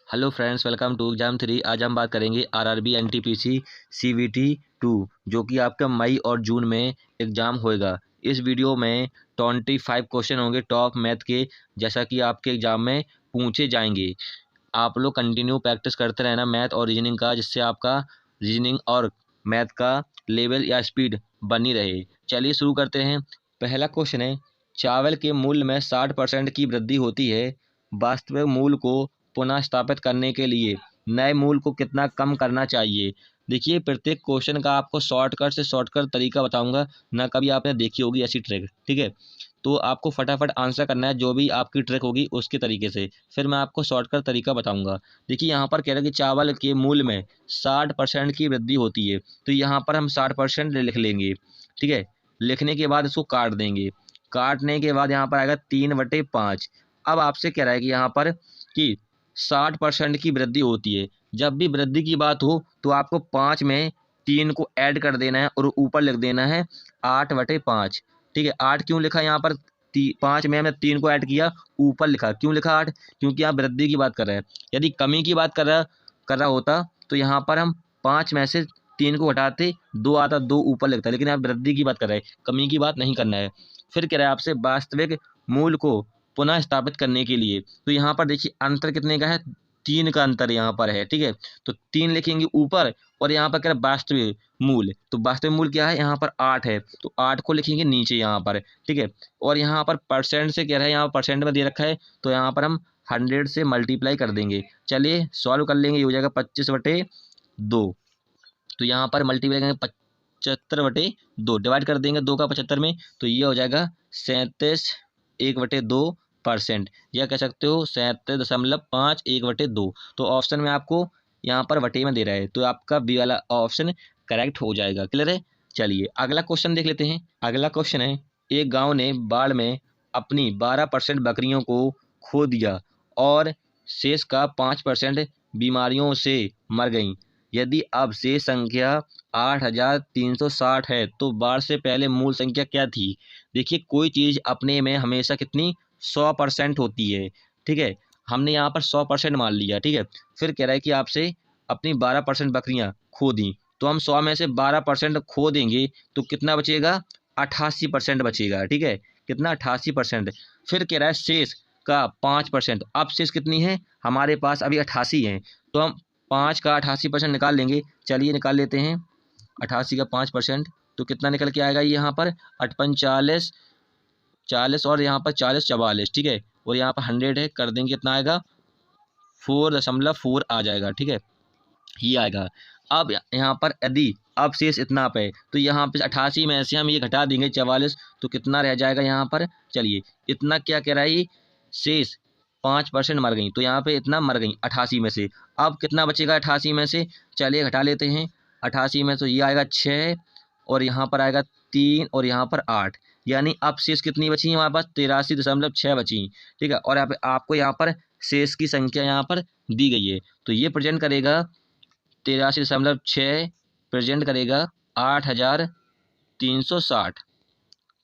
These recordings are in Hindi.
Hello friends, welcome to exam 3। आज हम बात करेंगे आरआरबी एनटीपीसी सीवीटी 2 जो कि आपका मई और जून में एग्ज़ाम होएगा। इस वीडियो में 25 क्वेश्चन होंगे टॉप मैथ के, जैसा कि आपके एग्ज़ाम में पूछे जाएंगे। आप लोग कंटिन्यू प्रैक्टिस करते रहना मैथ और रीजनिंग का, जिससे आपका रीजनिंग और मैथ का लेवल या स्पीड बनी रहे। चलिए शुरू करते हैं। पहला क्वेश्चन है, चावल के मूल्य में 60% की वृद्धि होती है। वास्तविक मूल्य को पुनः स्थापित करने के लिए नए मूल्य को कितना कम करना चाहिए। देखिए, प्रत्येक क्वेश्चन का आपको शॉर्टकट से शॉर्टकट तरीका बताऊंगा, ना कभी आपने देखी होगी ऐसी ट्रिक। ठीक है, तो आपको फटाफट आंसर करना है, जो भी आपकी ट्रिक होगी उसके तरीके से। फिर मैं आपको शॉर्टकट तरीका बताऊंगा। देखिए, यहाँ पर कह रहा है कि चावल के मूल्य में 60% की वृद्धि होती है, तो यहाँ पर हम 60% लिख लेंगे। ठीक है, लिखने के बाद इसको काट देंगे। काटने के बाद यहाँ पर आएगा 3/5। अब आपसे कह रहा है कि यहाँ पर कि 60% की वृद्धि होती है। जब भी वृद्धि की बात हो तो आपको 5 में 3 को ऐड कर देना है और ऊपर लिख देना है 8/5। ठीक है, 8 क्यों लिखा यहाँ पर? 5 में हमने 3 को ऐड किया, ऊपर लिखा। क्यों लिखा 8? क्योंकि आप वृद्धि की बात कर रहे हैं। यदि कमी की बात कर रहा होता तो यहाँ पर हम 5 में से 3 को हटाते, 2 आता, 2 ऊपर लिखता। लेकिन आप वृद्धि की बात कर रहे हैं, कमी की बात नहीं करना है। फिर कह रहा है आपसे वास्तविक मूल्य को पुनः स्थापित करने के लिए, तो यहाँ पर देखिए अंतर कितने का है? 3 का अंतर यहाँ पर है। ठीक है, तो 3 लिखेंगे ऊपर, और यहाँ पर कह रहा है वास्तविक मूल्य, तो वास्तविक मूल्य क्या है? यहाँ पर 8 है, तो 8 को लिखेंगे नीचे यहाँ पर। ठीक है, और यहाँ पर परसेंट से कह रहा है, यहाँ परसेंट में दे रखा है, तो यहाँ पर हम 100 से मल्टीप्लाई कर देंगे। चलिए सॉल्व कर लेंगे, ये हो जाएगा 25/2। तो यहाँ पर मल्टीप्लाई करेंगे 75/2, डिवाइड कर देंगे 2 का 75 में, तो ये हो जाएगा 37/1/2%, या कह सकते हो 37.5 1/2। तो ऑप्शन में आपको यहाँ पर वटे में दे रहा है, तो आपका बी वाला ऑप्शन करेक्ट हो जाएगा। क्लियर है? चलिए अगला क्वेश्चन देख लेते हैं। अगला क्वेश्चन है, एक गांव ने बाढ़ में अपनी 12% बकरियों को खो दिया और शेष का 5% बीमारियों से मर गईं। यदि अब शेष संख्या 8,360 है तो बाढ़ से पहले मूल संख्या क्या थी? देखिए, कोई चीज़ अपने में हमेशा कितनी 100% होती है। ठीक है, हमने यहाँ पर 100% मान लिया। ठीक है, फिर कह रहा है कि आपसे अपनी 12% बकरियाँ खो दी, तो हम 100 में से 12% खो देंगे तो कितना बचेगा? 88% बचेगा। ठीक है, कितना? 88%। फिर कह रहा है शेष का 5%। अब शेष कितनी है हमारे पास? अभी 88 है, तो हम 5 का 88% निकाल लेंगे। चलिए निकाल लेते हैं। 88 का 5%, तो कितना निकल के आएगा? ये यहाँ पर 58 40 40, और यहाँ पर 40 44। ठीक है, और यहाँ पर 100 है, कर देंगे कितना आएगा? 4.4 आ जाएगा। ठीक है, ये आएगा। अब यहाँ पर यदि अब शेष इतना पे, तो यहाँ पे 88 में से हम ये घटा देंगे 44, तो कितना रह जाएगा यहाँ पर? चलिए, इतना क्या कह रहा है ये? शेष 5% मर गई, तो यहाँ पे इतना मर गई 88 में से। अब कितना बचेगा 88 में से? चलिए घटा लेते हैं। 88 में तो ये आएगा 6, और यहाँ पर आएगा 3, और यहाँ पर 8, यानी अब शेष कितनी बची है हमारे पास? 83.6 बची। ठीक है, और आपको यहाँ पर शेष की संख्या यहाँ पर दी गई है, तो ये प्रेजेंट करेगा 83.6, प्रेजेंट करेगा 8,360।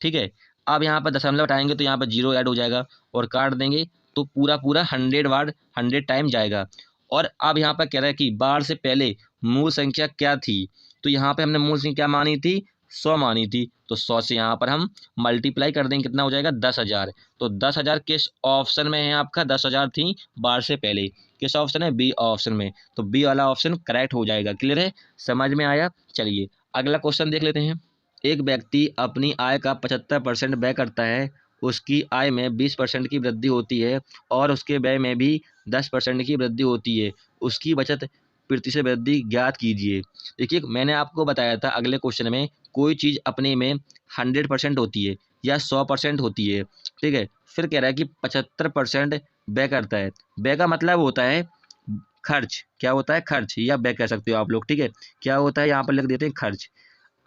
ठीक है, अब यहाँ पर दशमलव हटाएंगे तो यहाँ पर 0 ऐड हो जाएगा, और काट देंगे तो पूरा पूरा 100 बार 100 टाइम जाएगा। और अब यहाँ पर कह रहा है कि बाढ़ से पहले मूल संख्या क्या थी, तो यहाँ पे हमने मूल संख्या क्या मानी थी? 100 मानी थी, तो 100 से यहाँ पर हम मल्टीप्लाई कर देंगे, कितना हो जाएगा? 10,000। तो 10,000 किस ऑप्शन में है आपका? 10,000 थी बाढ़ से पहले। किस ऑप्शन है? बी ऑप्शन में, तो बी वाला ऑप्शन करेक्ट हो जाएगा। क्लियर है? समझ में आया? चलिए अगला क्वेश्चन देख लेते हैं। एक व्यक्ति अपनी आय का 75% व्यय करता है, उसकी आय में 20% की वृद्धि होती है और उसके व्यय में भी 10% की वृद्धि होती है। उसकी बचत प्रतिशत वृद्धि ज्ञात कीजिए। देखिए, मैंने आपको बताया था अगले क्वेश्चन में, कोई चीज़ अपने में 100% होती है या 100% होती है। ठीक है, फिर कह रहा है कि 75% व्यय करता है। व्यय का मतलब होता है खर्च। क्या होता है? खर्च, या व्यय कह सकते हो आप लोग। ठीक है, क्या होता है यहाँ पर लिख देते हैं? खर्च।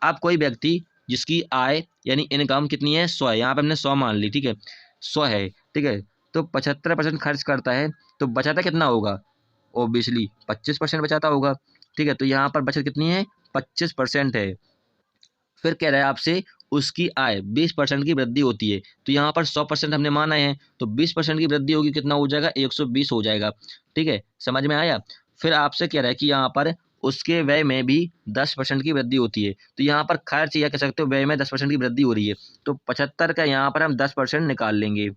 अब कोई व्यक्ति जिसकी आय यानी इनकम कितनी है? 100 है, यहाँ पे हमने 100 मान ली। ठीक है, 100 है। ठीक है, तो 75% खर्च करता है, तो बचाता कितना होगा? ओब्वियसली 25% बचाता होगा। ठीक है, तो यहाँ पर बचत कितनी है? 25% है। फिर कह रहा है आपसे उसकी आय 20% की वृद्धि होती है, तो यहाँ पर 100% हमने माना है, तो 20% की वृद्धि होगी, कितना हो जाएगा 120 हो जाएगा। ठीक है, समझ में आया। फिर आपसे कह रहा है कि यहाँ पर उसके व्यय में भी 10% की वृद्धि होती है, तो यहाँ पर खर्च या कह सकते हो व्यय में 10% की वृद्धि हो रही है, तो 75 का यहाँ पर हम 10% निकाल लेंगे।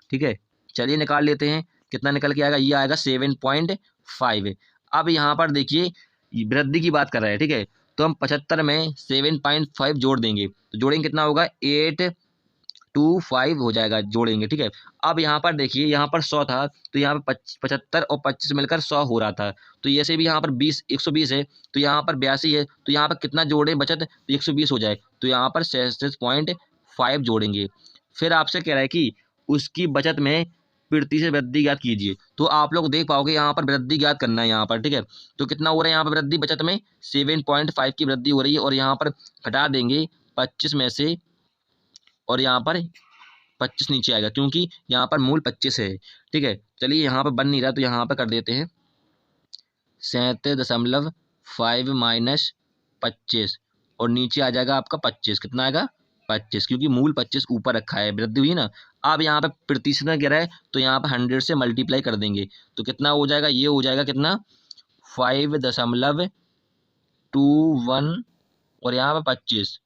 ठीक है, चलिए निकाल लेते हैं, कितना निकल के आएगा, ये आएगा 7.5। अब यहाँ पर देखिए वृद्धि की बात कर रहा है। ठीक है, तो हम 75 में 7.5 जोड़ देंगे, तो जोड़ेंगे कितना होगा 825 हो जाएगा, जोड़ेंगे। ठीक है, अब यहाँ पर देखिए यहाँ पर 100 था, तो यहाँ पर 75 और 25 मिलकर 100 हो रहा था, तो ऐसे भी यहाँ पर 120 है, तो यहाँ पर 82 है, तो यहाँ पर कितना जोड़े बचत, तो 120 हो जाए, तो यहाँ पर 66.5 जोड़ेंगे। फिर आपसे कह रहा है कि उसकी बचत में वृद्धि से वृद्धि ज्ञात कीजिए, तो आप लोग देख पाओगे यहाँ पर वृद्धि ज्ञात करना है यहाँ पर। ठीक है, तो कितना हो रहा है यहाँ पर वृद्धि बचत में 7.5 की वृद्धि हो रही है, और यहाँ पर घटा देंगे 25 में से, और यहाँ पर 25 नीचे आएगा क्योंकि यहाँ पर मूल 25 है। ठीक है, चलिए यहाँ पर बन नहीं रहा तो यहाँ पर कर देते हैं 37.5 माइनस 25, और नीचे आ जाएगा आपका 25, कितना आएगा 25, क्योंकि मूल 25 ऊपर रखा है, वृद्धि हुई ना। अब यहाँ पे प्रतिशत में गिरा रहा है, तो यहाँ पर 100 से मल्टीप्लाई कर देंगे, तो कितना हो जाएगा, ये हो जाएगा कितना 5.21 और यहाँ पर 25।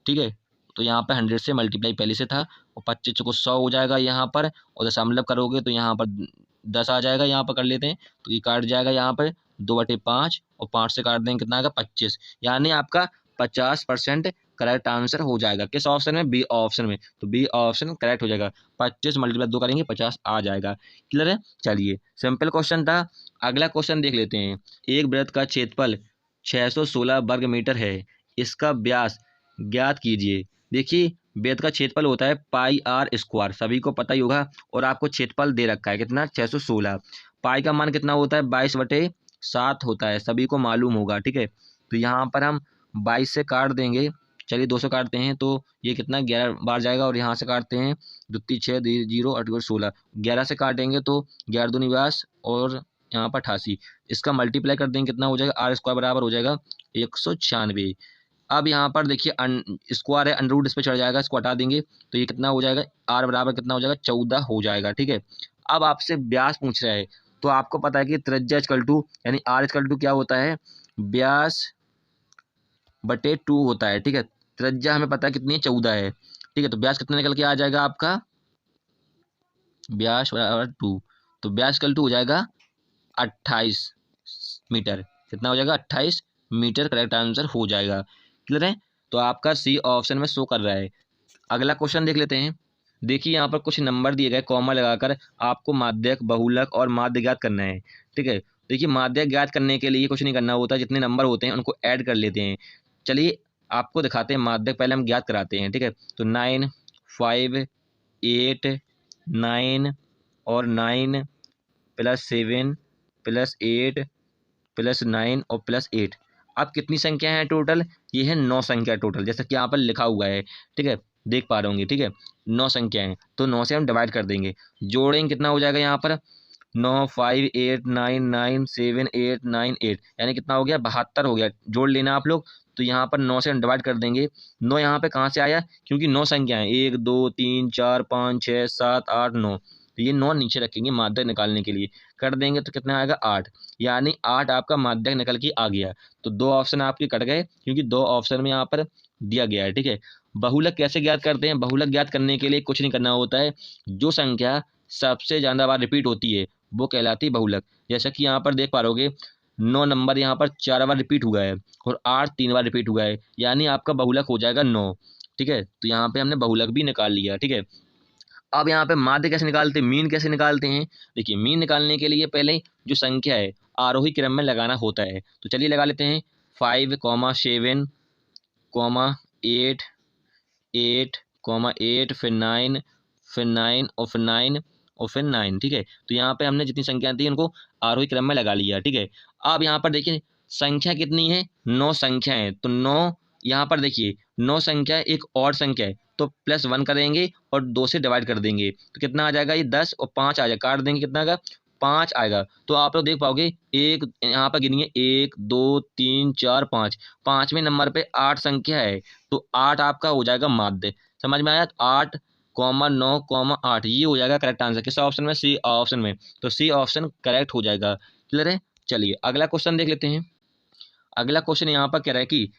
ठीक है, तो यहाँ पर 100 से मल्टीप्लाई पहले से था, और 25 को 100 हो जाएगा यहाँ पर, और दशमलव करोगे तो यहाँ पर 10 आ जाएगा, यहाँ पर कर लेते हैं, तो ये काट जाएगा यहाँ पर 2/5, और 5 से काट देंगे कितना आएगा 25, यानी आपका 50% करेक्ट आंसर हो जाएगा। किस ऑप्शन में, बी ऑप्शन में, तो बी ऑप्शन करेक्ट हो जाएगा। 25 मल्टीप्लाई 2 करेंगे 50 आ जाएगा। क्लियर है, चलिए सिंपल क्वेश्चन था। अगला क्वेश्चन देख लेते हैं। एक वृत्त का क्षेत्रफल 616 वर्ग मीटर है, इसका व्यास ज्ञात कीजिए। देखिए वृत्त का क्षेत्रफल होता है पाई आर स्क्वायर, सभी को पता ही होगा, और आपको क्षेत्रफल दे रखा है कितना 616। पाई का मान कितना होता है 22/7 होता है, सभी को मालूम होगा। ठीक है, तो यहाँ पर हम 22 से काट देंगे, चलिए 2 से काटते हैं, तो ये कितना 11 बार जाएगा, और यहाँ से काटते हैं 2 6 0 8 16, 11 से काटेंगे तो 11 दूनी 22, और यहाँ पर 88, इसका मल्टीप्लाई कर देंगे कितना हो जाएगा आर स्क्वायर बराबर हो जाएगा 196। अब यहाँ पर देखिए स्क्वायर है, अंडर रूट इस पर चढ़ जाएगा, इसको हटा देंगे, तो ये कितना हो जाएगा आर बराबर कितना हो जाएगा 14 हो जाएगा। ठीक है, अब आपसे व्यास पूछ रहा है, तो आपको पता है कि त्रिज्या इक्वल टू यानी आर इक्वल टू क्या होता है, व्यास बटे 2 होता है। ठीक है, त्रिज्या हमें पता है कितनी है 14 है। ठीक है, तो व्यास कितना निकल के आ जाएगा आपका, व्यास बराबर 2, तो व्यास इक्वल टू हो जाएगा 28 मीटर, कितना हो जाएगा 28 मीटर, करेक्ट आंसर हो जाएगा। क्लियर है, तो आपका सी ऑप्शन में शो कर रहा है। अगला क्वेश्चन देख लेते हैं। देखिए यहाँ पर कुछ नंबर दिए गए, कॉमा लगाकर आपको माध्यक, बहुलक और माध्य ज्ञात करना है। ठीक है, देखिए माध्यक ज्ञात करने के लिए कुछ नहीं करना होता, जितने नंबर होते हैं उनको ऐड कर लेते हैं। चलिए आपको दिखाते हैं माध्यक, पहले हम ज्ञात कराते हैं। ठीक है, तो 9 5 8 9 और 9 + 7 + 8 + 9 और +8। अब कितनी संख्या है टोटल, ये है 9 संख्या टोटल, जैसा कि यहाँ पर लिखा हुआ है। ठीक है, देख पा रहे होंगे। ठीक है, 9 संख्याएं, तो 9 से हम डिवाइड कर देंगे, जोड़ेंगे कितना हो जाएगा यहाँ पर 9 5 8 9 9 7 8 9 8, यानी कितना हो गया 72 हो गया। जोड़ लेना आप लोग, तो यहाँ पर 9 से हम डिवाइड कर देंगे। 9 यहाँ पे कहाँ से आया, क्योंकि 9 संख्याएं 1 2 3 4 5 6 7 8 9, तो ये 9 नीचे रखेंगे माध्यक निकालने के लिए, कर देंगे तो कितना आएगा 8, यानी 8 आपका माध्यक निकल के आ गया। तो 2 ऑप्शन आपके कट गए, क्योंकि 2 ऑप्शन में यहाँ पर दिया गया है। ठीक है, बहुलक कैसे ज्ञात करते हैं, बहुलक ज्ञात करने के लिए कुछ नहीं करना होता है, जो संख्या सबसे ज़्यादा बार रिपीट होती है वो कहलाती है बहुलक। जैसा कि यहाँ पर देख पा रहोगे 9 नंबर यहाँ पर 4 बार रिपीट हुआ है, और 8 3 बार रिपीट हुआ है, यानी आपका बहुलक हो जाएगा 9। ठीक है, तो यहाँ पे हमने बहुलक भी निकाल लिया। ठीक है, अब यहाँ पे माध्य कैसे निकालते हैं, मीन कैसे निकालते हैं। देखिए मीन निकालने के लिए पहले जो संख्या है आरोही क्रम में लगाना होता है, तो चलिए लगा लेते हैं 5 7 8 8 8 फिर 9 फिर 9 और फिर 9 और फिर 9। ठीक है, तो यहाँ पे हमने जितनी संख्या थी उनको आरोही क्रम में लगा लिया। ठीक है, अब यहाँ पर देखिए संख्या कितनी है, 9 संख्या है, तो 9 यहाँ पर देखिए 9 संख्या एक और संख्या है, तो +1 करेंगे और 2 से डिवाइड कर देंगे, तो कितना आ जाएगा ये 10 और 5 आ जाएगा, काट देंगे कितना का 5 आएगा। तो आप लोग देख पाओगे, एक यहाँ पर गिनिए, 1 2 3 4 5, 5वें नंबर पे 8 संख्या है, तो 8 आपका हो जाएगा माध्य। समझ में आया? 8 कॉमा 9 कॉमा 8, ये हो जाएगा करेक्ट आंसर। किस ऑप्शन में? सी ऑप्शन में। तो सी ऑप्शन करेक्ट हो जाएगा। क्लियर है? चलिए अगला क्वेश्चन देख लेते हैं। अगला क्वेश्चन यहाँ पर कह रहा है कि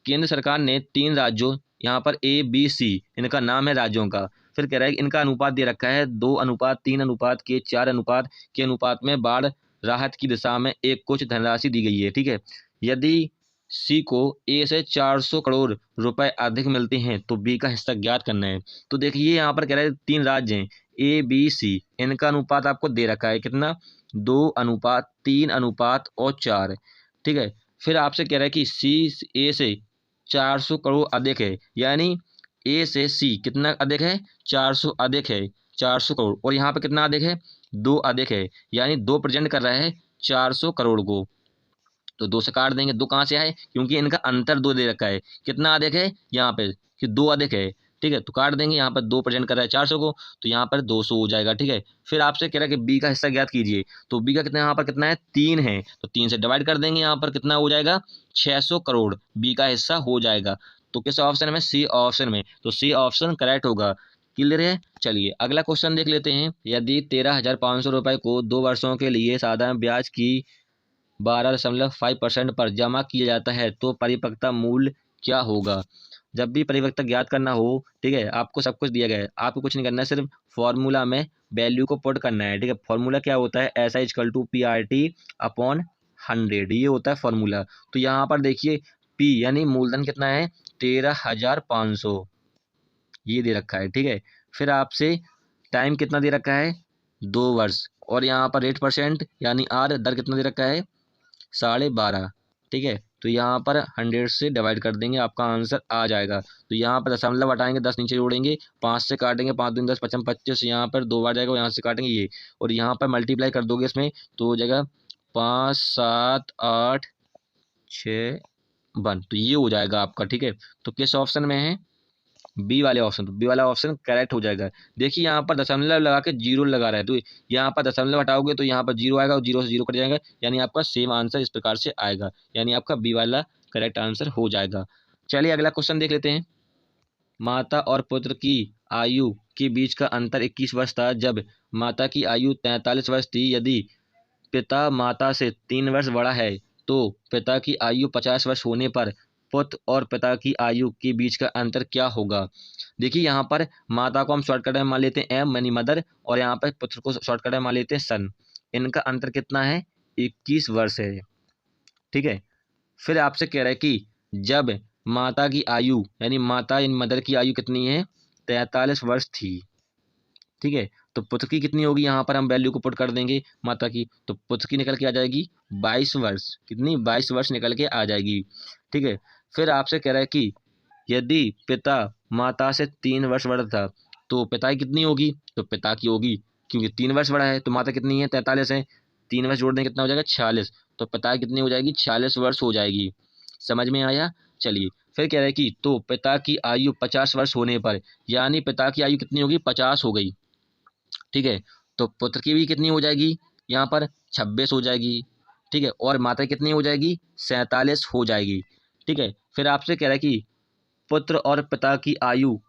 केंद्र सरकार ने 3 राज्यों, यहाँ पर ए बी सी इनका नाम है राज्यों का, फिर कह रहा है कि इनका अनुपात दे रखा है 2:3 के 4 अनुपात के अनुपात में बाढ़ राहत की दिशा में एक कुछ धनराशि दी गई है। ठीक है, यदि सी को ए से 400 करोड़ रुपए अधिक मिलते हैं तो बी का हिस्सा ज्ञात करना है। तो देखिए यहाँ पर कह रहा है 3 राज्य हैं ए बी सी, इनका अनुपात आपको दे रखा है कितना? 2:3:4। ठीक है, फिर आपसे कह रहा है कि सी ए से 400 करोड़ अधिक है, यानी ए से सी कितना अधिक है? 400 अधिक है, 400 करोड़, और यहाँ पे कितना अधिक है? 2 अधिक है, यानी 2 प्रेजेंट कर रहा है 400 करोड़ को। तो 2 से काट देंगे। 2 कहाँ से आए? क्योंकि इनका अंतर 2 दे रखा है। कितना अधिक है यहाँ पे? कि 2 अधिक है। ठीक है, तो काट देंगे। यहाँ पर 2 प्रेजेंट कर रहा है 400 को, तो यहाँ पर 200 हो जाएगा। ठीक है, फिर आपसे कह रहा है कि बी का हिस्सा ज्ञात कीजिए। तो बी का कितना, यहाँ पर कितना है? 3 है, तो 3 से डिवाइड कर देंगे। यहाँ पर कितना हो जाएगा? 600 करोड़ बी का हिस्सा हो जाएगा। तो किस ऑप्शन में? सी ऑप्शन में। तो सी ऑप्शन करेक्ट होगा। क्लियर है? चलिए अगला क्वेश्चन देख लेते हैं। यदि 13,500 रुपये को 2 वर्षों के लिए साधारण ब्याज की 12.5% पर जमा किया जाता है तो परिपक्वता मूल्य क्या होगा? जब भी परिपक्वता ज्ञात करना हो, ठीक है, आपको सब कुछ दिया गया है, आपको कुछ नहीं करना है, सिर्फ फॉर्मूला में वैल्यू को पुट करना है। ठीक है, फॉर्मूला क्या होता है? S I equal to P R T upon 100, ये होता है फॉर्मूला। तो यहाँ पर देखिए पी यानी मूलधन कितना है? 13,500, ये दे रखा है। ठीक है, फिर आपसे टाइम कितना दे रखा है? 2 वर्ष, और यहाँ पर रेट परसेंट यानी आर दर कितना दे रखा है? 12.5। ठीक है, तो यहाँ पर 100 से डिवाइड कर देंगे, आपका आंसर आ जाएगा। तो यहाँ पर दशमलव हटाएंगे, 10 नीचे जोड़ेंगे, 5 से काटेंगे, 5 दूनी 10, 55 25, यहाँ पर 2 बार जाएगा, यहाँ से काटेंगे ये, और यहाँ पर मल्टीप्लाई कर दोगे इसमें, तो हो जाएगा 5 7 8 6 1, तो ये हो जाएगा आपका। ठीक है, तो किस ऑप्शन में है? बी वाले ऑप्शन। तो बी वाला ऑप्शन करेक्ट हो जाएगा। देखिए यहाँ पर दशमलव लगा के जीरो लगा रहा है, तो यहाँ पर दशमलव हटाओगे तो यहाँ पर जीरो आएगा, और जीरो से जीरो कट जाएगा, यानी आपका सेम आंसर इस प्रकार से आएगा, यानी आपका बी वाला करेक्ट आंसर हो जाएगा। चलिए अगला क्वेश्चन देख लेते हैं। माता और पुत्र की आयु के बीच का अंतर 21 वर्ष था जब माता की आयु 43 वर्ष थी। यदि पिता माता से 3 वर्ष बड़ा है तो पिता की आयु 50 वर्ष होने पर पुत्र और पिता की आयु के बीच का अंतर क्या होगा? देखिए यहाँ पर माता को हम शॉर्टकट में मान लेते हैं एम यानी मदर, और यहाँ पर पुत्र को शॉर्टकट में मान लेते हैं सन। इनका अंतर कितना है? 21 वर्ष है। ठीक है, फिर आपसे कह रहा है कि जब माता की आयु यानी माता यानी मदर की आयु कितनी है? 43 वर्ष थी। ठीक है, तो पुत्र की कितनी होगी? यहाँ पर हम वैल्यू को पुट कर देंगे माता की, तो पुत्र की निकल के आ जाएगी 22 वर्ष। कितनी? 22 वर्ष निकल के आ जाएगी। ठीक है, फिर आपसे कह रहा है कि यदि पिता माता से 3 वर्ष बड़ा था तो पिता की कितनी होगी? तो पिता की होगी, क्योंकि 3 वर्ष बड़ा है, तो माता कितनी है? 43 है, 3 वर्ष जोड़ दें कितना हो जाएगा? 46, तो पिता की कितनी हो जाएगी? 46 वर्ष हो जाएगी। समझ में आया? चलिए फिर कह रहा है कि तो पिता की आयु 50 वर्ष होने पर, यानी पिता की आयु कितनी होगी? 50 हो गई। ठीक है, तो पुत्र की भी कितनी हो जाएगी? यहाँ पर 26 हो जाएगी। ठीक है, और माता की कितनी हो जाएगी? 47 हो जाएगी। ठीक है, फिर आपसे कह रहा है कि पुत्र और पिता की आयु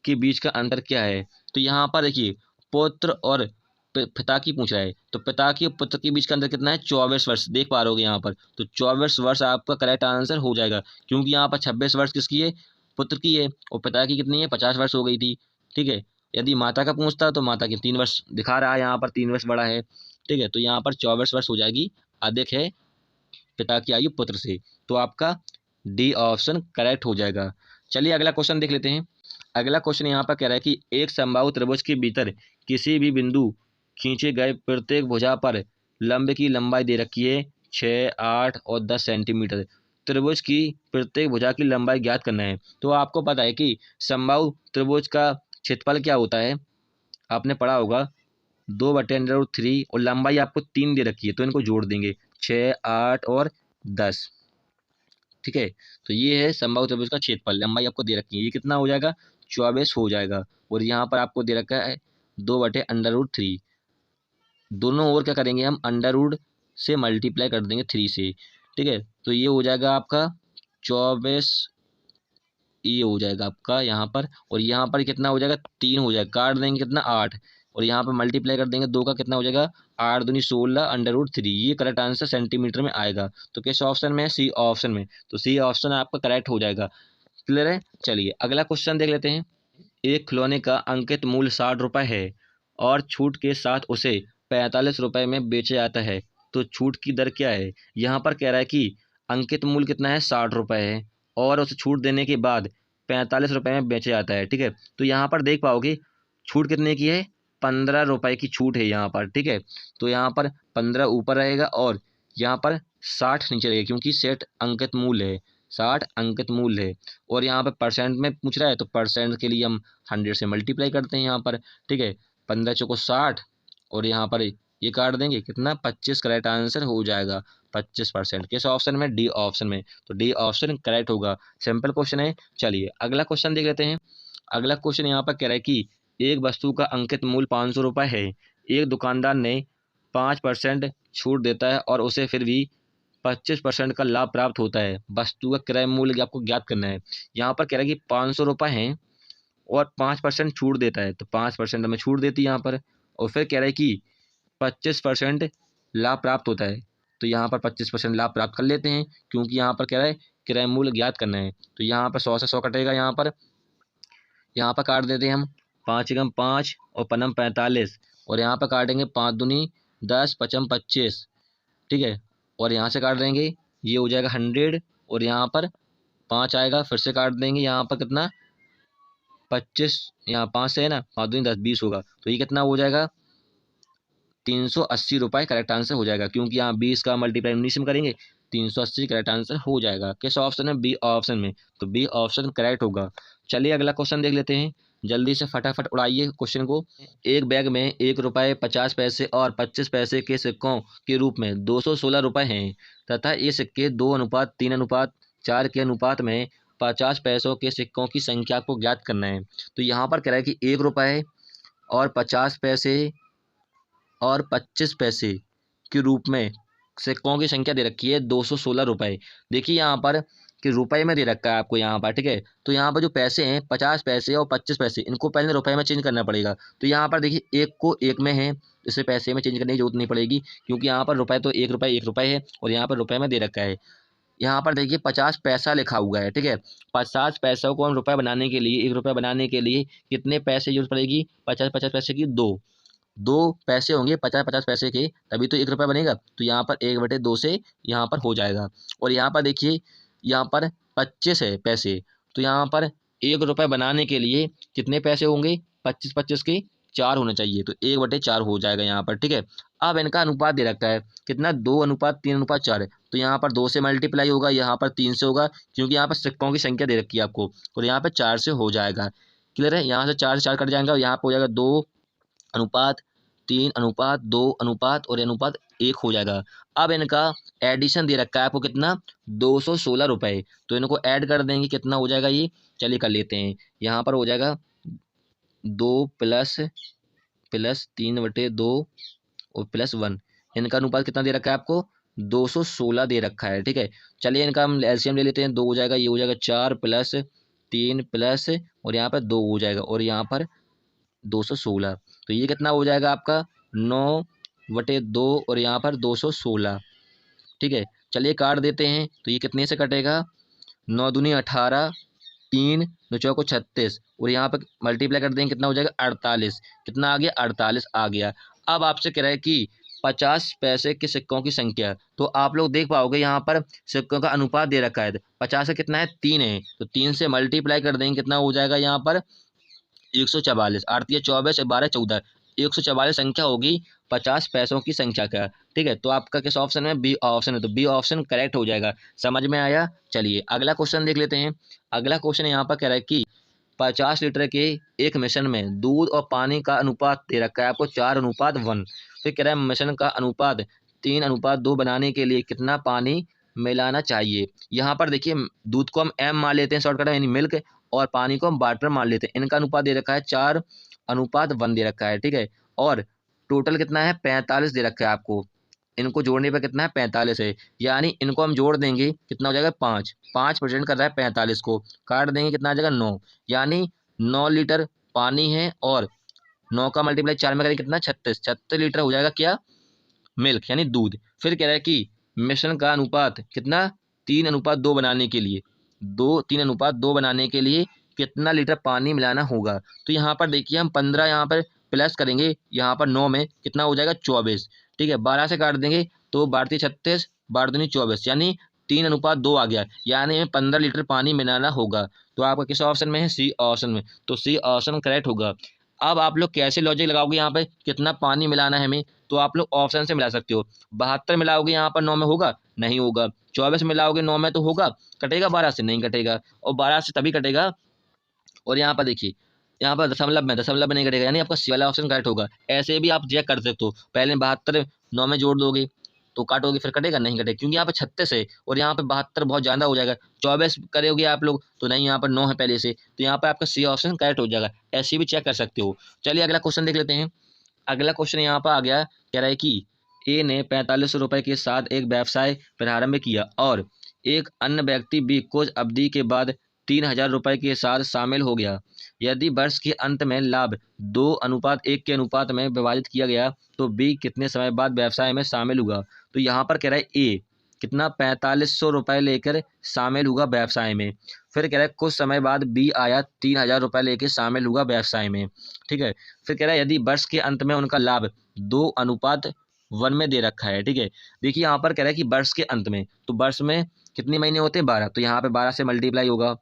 के बीच का अंतर क्या है? तो यहाँ पर देखिए पुत्र और पिता की पूछ रहा है, तो पिता की और पुत्र के बीच का अंतर कितना है? 24 वर्ष। देख पा रहे हो यहाँ पर, तो 24 वर्ष आपका करेक्ट आंसर हो जाएगा, क्योंकि यहाँ पर 26 वर्ष किसकी है? पुत्र की है, और पिता की कितनी है? 50 वर्ष हो गई थी। ठीक है, यदि माता का पूछता तो माता की 3 वर्ष दिखा रहा है, यहाँ पर 3 वर्ष बड़ा है। ठीक है, तो यहाँ पर 24 वर्ष हो जाएगी, अधिक है पिता की आयु पुत्र से। तो आपका डी ऑप्शन करेक्ट हो जाएगा। चलिए अगला क्वेश्चन देख लेते हैं। अगला क्वेश्चन यहाँ पर कह रहा है कि एक समबाहु त्रिभुज के भीतर किसी भी बिंदु खींचे गए प्रत्येक भुजा पर लंब की लंबाई दे रखी है 6, 8 और 10 सेंटीमीटर। त्रिभुज की प्रत्येक भुजा की लंबाई ज्ञात करना है। तो आपको पता है कि समबाहु त्रिभुज का क्षेत्रफल क्या होता है? आपने पढ़ा होगा 2/√3, और लंबाई आपको 3 दे रखी है, तो इनको जोड़ देंगे 6, 8 और 10। ठीक है, तो ये है समबाहु त्रिभुज का क्षेत्रफल, लंबाई आपको दे रखी है, ये कितना हो जाएगा? 24 हो जाएगा। और यहाँ पर आपको दे रखा है 2/√3। दोनों ओर क्या करेंगे हम, अंडर रूट से मल्टीप्लाई कर देंगे 3 से, ठीक है। तो ये हो जाएगा आपका 24, ये हो जाएगा आपका यहाँ पर, और यहाँ पर कितना हो जाएगा 3 हो जाएगा, काट देंगे कितना 8, और यहाँ पर मल्टीप्लाई कर देंगे 2 का, कितना हो जाएगा 8 दूनी 16 अंडर रूट 3। ये करेक्ट आंसर सेंटीमीटर में आएगा। तो किस ऑप्शन में है, सी ऑप्शन में। तो सी ऑप्शन आपका करेक्ट हो जाएगा। क्लियर है। चलिए अगला क्वेश्चन देख लेते हैं। एक खिलौने का अंकित मूल्य 60 रुपये है और छूट के साथ उसे 45 रुपये में बेचा जाता है, तो छूट की दर क्या है। यहाँ पर कह रहा है कि अंकित मूल्य कितना है, 60 रुपये है, और उसे छूट देने के बाद 45 रुपये में बेचा जाता है, ठीक है। तो यहाँ पर देख पाओगे छूट कितने की है, 15 रुपये की छूट है यहाँ पर, ठीक है। तो यहाँ पर 15 ऊपर रहेगा और यहाँ पर 60 नीचे रहेगा, क्योंकि सेट अंकित मूल्य है, 60 अंकित मूल्य है। और यहाँ पर परसेंट में पूछ रहा है, तो परसेंट के लिए हम 100 से मल्टीप्लाई करते हैं यहाँ पर, ठीक है। 15 चौको 60, और यहाँ पर ये काट देंगे कितना 25, करेक्ट आंसर हो जाएगा 25%। किस ऑप्शन में, डी ऑप्शन में। तो डी ऑप्शन करेक्ट होगा। सिंपल क्वेश्चन है। चलिए अगला क्वेश्चन देख लेते हैं। अगला क्वेश्चन यहाँ पर कह रहा है कि एक वस्तु का अंकित मूल्य 500 रुपये है, एक दुकानदार ने 5% छूट देता है और उसे फिर भी 25% का लाभ प्राप्त होता है। वस्तु का क्रय मूल्य आपको ज्ञात करना है। यहाँ पर कह रहा है कि 500 रुपये हैं और 5% छूट देता है, तो 5% हमें छूट देती है यहाँ पर, और फिर कह रहा है कि 25% लाभ प्राप्त होता है। तो यहाँ पर 25% लाभ प्राप्त कर लेते हैं, क्योंकि यहाँ पर कह रहा है क्रय मूल्य ज्ञात करना है। तो यहाँ पर 100 से 100 कटेगा, यहाँ पर काट देते हैं हम, 5 एकम 5 और पनम 45, और यहाँ पर काटेंगे 5 दूनी 10, पचम 25, ठीक है। और यहाँ से काट देंगे, ये हो जाएगा 100, और यहाँ पर 5 आएगा, फिर से काट देंगे, यहाँ पर कितना 25, यहाँ 5 से है ना, 5 दूनी 10, 20 होगा। तो ये कितना हो जाएगा 380 रुपये, करेक्ट आंसर हो जाएगा, क्योंकि यहाँ 20 का मल्टीप्लाई 19 में करेंगे, 380 करेक्ट आंसर हो जाएगा। किस ऑप्शन में, बी ऑप्शन में। तो बी ऑप्शन करेक्ट होगा। चलिए अगला क्वेश्चन देख लेते हैं, जल्दी से फटाफट उड़ाइए क्वेश्चन को। एक बैग में 1 रुपये 50 पैसे और 25 पैसे के सिक्कों के रूप में 216 रुपये हैं, तथा ये सिक्के 2:3:4 के अनुपात में 50 पैसों के सिक्कों की संख्या को ज्ञात करना है। तो यहाँ पर कह रहा है कि 1 रुपये और 50 पैसे और 25 पैसे के रूप में सिक्कों की संख्या दे रखी है 216 रुपये। देखिए यहाँ पर कि रुपए में दे रखा है आपको यहाँ पर, ठीक है। तो यहाँ पर जो पैसे हैं 50 पैसे और 25 पैसे, इनको पहले रुपए में चेंज करना पड़ेगा। तो यहाँ पर देखिए एक को एक में है, इसे पैसे में चेंज करने की जरूरत नहीं पड़ेगी, क्योंकि यहाँ पर रुपए तो 1 रुपये है, और यहाँ पर रुपए में दे रखा है। यहाँ पर देखिए 50 पैसा लिखा हुआ है, ठीक है। 50 पैसों को हम रुपये बनाने के लिए, 1 रुपये बनाने के लिए कितने पैसे जरूरत पड़ेगी, 50 पैसे की दो पैसे होंगे 50 पैसे के, तभी तो 1 रुपये बनेगा। तो यहाँ पर 1/2 से यहाँ पर हो जाएगा। और यहाँ पर देखिए यहाँ पर 25 है पैसे, तो यहाँ पर 1 रुपये बनाने के लिए कितने पैसे होंगे, 25 के 4 होने चाहिए, तो 1/4 हो जाएगा यहाँ पर, ठीक है। अब इनका अनुपात दे रखा है कितना, 2:3:4, तो यहाँ पर 2 से मल्टीप्लाई होगा, यहाँ पर 3 से होगा, क्योंकि यहाँ पर सिक्कों की संख्या दे रखी है आपको, और यहाँ पर 4 से हो जाएगा। क्लियर है। यहाँ से 4 से 4 कट जाएगा, और यहाँ पर हो जाएगा 2:3:2 अनुपात, और अनुपात 1 हो जाएगा। अब इनका एडिशन दे रखा है आपको कितना, 216 रुपये, तो इनको ऐड कर देंगे, कितना हो जाएगा ये, चलिए कर लेते हैं। यहाँ पर हो जाएगा 2 प्लस 3/2 और +1, इनका अनुपात कितना दे रखा है आपको, 216 दे रखा है, ठीक है। चलिए इनका हम एलसीएम ले लेते हैं, 2 हो जाएगा, ये हो जाएगा 4 + 3 प्लस, और यहाँ पर 2 हो जाएगा, और यहाँ पर 216, तो ये कितना हो जाएगा आपका 9/2, और यहाँ पर 216, ठीक है। चलिए काट देते हैं, तो ये कितने से कटेगा, 9 दूनी 18, 3 2 चौको 36, और यहाँ पर मल्टीप्लाई कर देंगे, कितना हो जाएगा 48, कितना आ गया 48 आ गया। अब आपसे कह रहा है कि 50 पैसे के सिक्कों की संख्या, तो आप लोग देख पाओगे यहाँ पर सिक्कों का अनुपात दे रखा है, 50 का कितना है 3 है, तो 3 से मल्टीप्लाई कर देंगे, कितना हो जाएगा यहाँ पर 144, 8 × 24, 12 14, 144 संख्या होगी 50 पैसों की संख्या का, ठीक है। तो आपका किस ऑप्शन में, बी ऑप्शन है, तो बी ऑप्शन करेक्ट हो जाएगा। समझ में आया। चलिए अगला क्वेश्चन देख लेते हैं। अगला क्वेश्चन यहाँ पर कह रहा है कि 50 लीटर के एक मिश्रण में दूध और पानी का अनुपात दे रखा है आपको 4:1, फिर कह रहा है मिश्रण का अनुपात 3:2 बनाने के लिए कितना पानी मिलाना चाहिए। यहाँ पर देखिए दूध को हम एम मान लेते हैं शॉर्टकट, यानी मिल्क, और पानी को हम वाटर मान लेते हैं। इनका अनुपात दे रखा है 4:1 दे रखा है, ठीक है। और टोटल कितना है 45 दे रखा है आपको, इनको जोड़ने पर कितना है 45 है, यानी इनको हम जोड़ देंगे कितना हो जाएगा 5 कर रहा है 45 को, काट देंगे कितना आ जाएगा 9, यानी 9 लीटर पानी है और 9 का मल्टीप्लाई 4 में करें कितना 36 लीटर हो जाएगा क्या मिल्क यानी दूध। फिर कह रहा है कि मिश्रण का अनुपात कितना 3:2 बनाने के लिए 3:2 बनाने के लिए कितना लीटर पानी मिलाना होगा। तो यहाँ पर देखिए हम 15 यहाँ पर प्लस करेंगे, यहाँ पर 9 में कितना हो जाएगा 24, ठीक है 12 से काट देंगे तो 12 36 12 दूनी 24 यानी 3:2 आ गया, यानी हमें 15 लीटर पानी मिलाना होगा। तो आपका किस ऑप्शन में है सी ऑप्शन में, तो सी ऑप्शन करेक्ट होगा। अब आप लोग कैसे लॉजिक लगाओगे यहाँ पे कितना पानी मिलाना है हमें, तो आप लोग ऑप्शन से मिला सकते हो। 72 मिलाओगे यहाँ पर 9 में होगा नहीं होगा, 24 मिलाओगे 9 में तो होगा, कटेगा 12 से नहीं कटेगा, और 12 से तभी कटेगा। और यहाँ पर देखिए यहाँ पर दशमलव में नहीं कटेगा, यानी आपका सी वाला ऑप्शन करेक्ट होगा। ऐसे भी आप चेक कर सकते हो, पहले 72 9 में जोड़ दोगे तो काटोगे फिर कटेगा नहीं कटेगा, क्योंकि यहाँ पर 36 है और यहाँ पर 72 बहुत ज़्यादा हो जाएगा। 24 करोगे आप लोग तो नहीं, यहाँ पर 9 है पहले से, तो यहाँ पर आपका सी ऑप्शन करेक्ट हो जाएगा। ऐसे भी चेक कर सकते हो। चलिए अगला क्वेश्चन देख लेते हैं। अगला क्वेश्चन यहाँ पर आ गया, कह रहा है कि ए ने 4500 रुपये के साथ एक व्यवसाय प्रारंभ किया और एक अन्य व्यक्ति बी कुछ अवधि के बाद 3000 रुपये के साथ शामिल हो गया। यदि वर्ष के अंत में लाभ 2:1 के अनुपात में विभाजित किया गया तो बी कितने समय बाद व्यवसाय में शामिल हुआ। तो यहाँ पर कह रहा है ए कितना 4500 रुपये लेकर शामिल हुआ व्यवसाय में, फिर कह रहा है कुछ समय बाद बी आया 3000 रुपये लेकर शामिल हुआ व्यवसाय में, ठीक है। फिर कह रहा है यदि वर्ष के अंत में उनका लाभ 2:1 में दे रखा है, ठीक है। देखिए यहाँ पर कह रहा है कि वर्ष के अंत में, तो वर्ष में कितने महीने होते हैं 12, तो यहाँ पे 12 से मल्टीप्लाई होगा।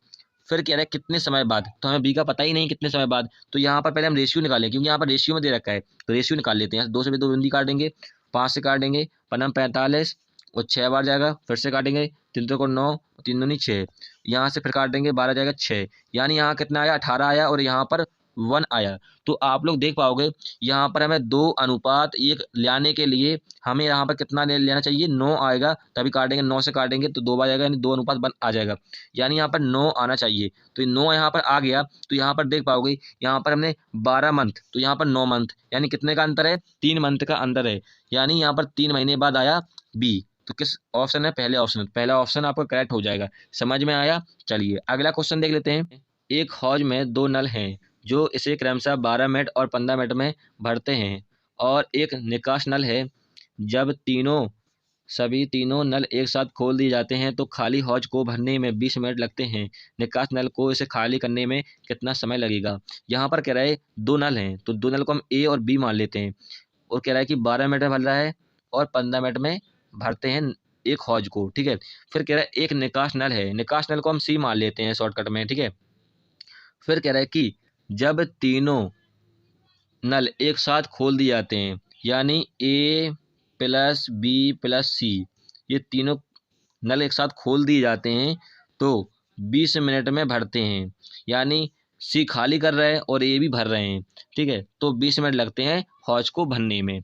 फिर कह रहा है कितने समय बाद, तो हमें बी का पता ही नहीं कितने समय बाद, तो यहाँ पर पहले हम रेशियो निकालें, क्योंकि यहाँ पर रेशियो में दे रखा है, तो रेशियो निकाल लेते हैं। 2 से भी 2 बिंदी काटेंगे, 5 से काटेंगे, पन्ना 45 और 6 बार जाएगा, फिर से काटेंगे 3 को 9 3 दूनी 6, यहाँ से फिर काटेंगे 12 जाएगा 6, यानी यहाँ कितना आया 18 आया और यहाँ पर 1 आया। तो आप लोग देख पाओगे यहाँ पर हमें 2:1 लाने के लिए हमें यहाँ पर कितना लेना चाहिए 9 आएगा, तभी काटेंगे 9 से काटेंगे तो 2 बार जाएगा यानी 2:1 आ जाएगा, यानी यहाँ पर 9 आना चाहिए। तो 9 यहाँ पर आ गया, तो यहाँ पर देख पाओगे यहाँ पर हमने 12 मंथ, तो यहाँ पर 9 मंथ, यानी कितने का अंतर है 3 मंथ का अंतर है, यानी यहाँ पर 3 महीने बाद आया बी। तो किस ऑप्शन है पहले ऑप्शन, पहला ऑप्शन आपका करेक्ट हो जाएगा। समझ में आया। चलिए अगला क्वेश्चन देख लेते हैं। एक हौज में 2 नल हैं जो इसे क्रमशः 12 मिनट और 15 मिनट में भरते हैं, और एक निकास नल है। जब सभी तीनों नल एक साथ खोल दिए जाते हैं तो खाली हौज को भरने में 20 मिनट लगते हैं। निकास नल को इसे खाली करने में कितना समय लगेगा। यहाँ पर कह रहा है 2 नल हैं, तो 2 नल को हम ए और बी मान लेते हैं, और कह रहा है कि 12 मिनट में भर रहा है और 15 मिनट में भरते हैं एक हौज को, ठीक है। फिर कह रहा है एक निकास नल है, निकास नल को हम सी मान लेते हैं शॉर्टकट में, ठीक है। फिर कह रहा है कि जब तीनों नल एक साथ खोल दिए जाते हैं, यानी ए प्लस बी प्लस सी, ये तीनों नल एक साथ खोल दिए जाते हैं तो 20 मिनट में भरते हैं, यानी सी खाली कर रहे हैं और ए भी भर रहे हैं, ठीक है। तो 20 मिनट लगते हैं हौज को भरने में।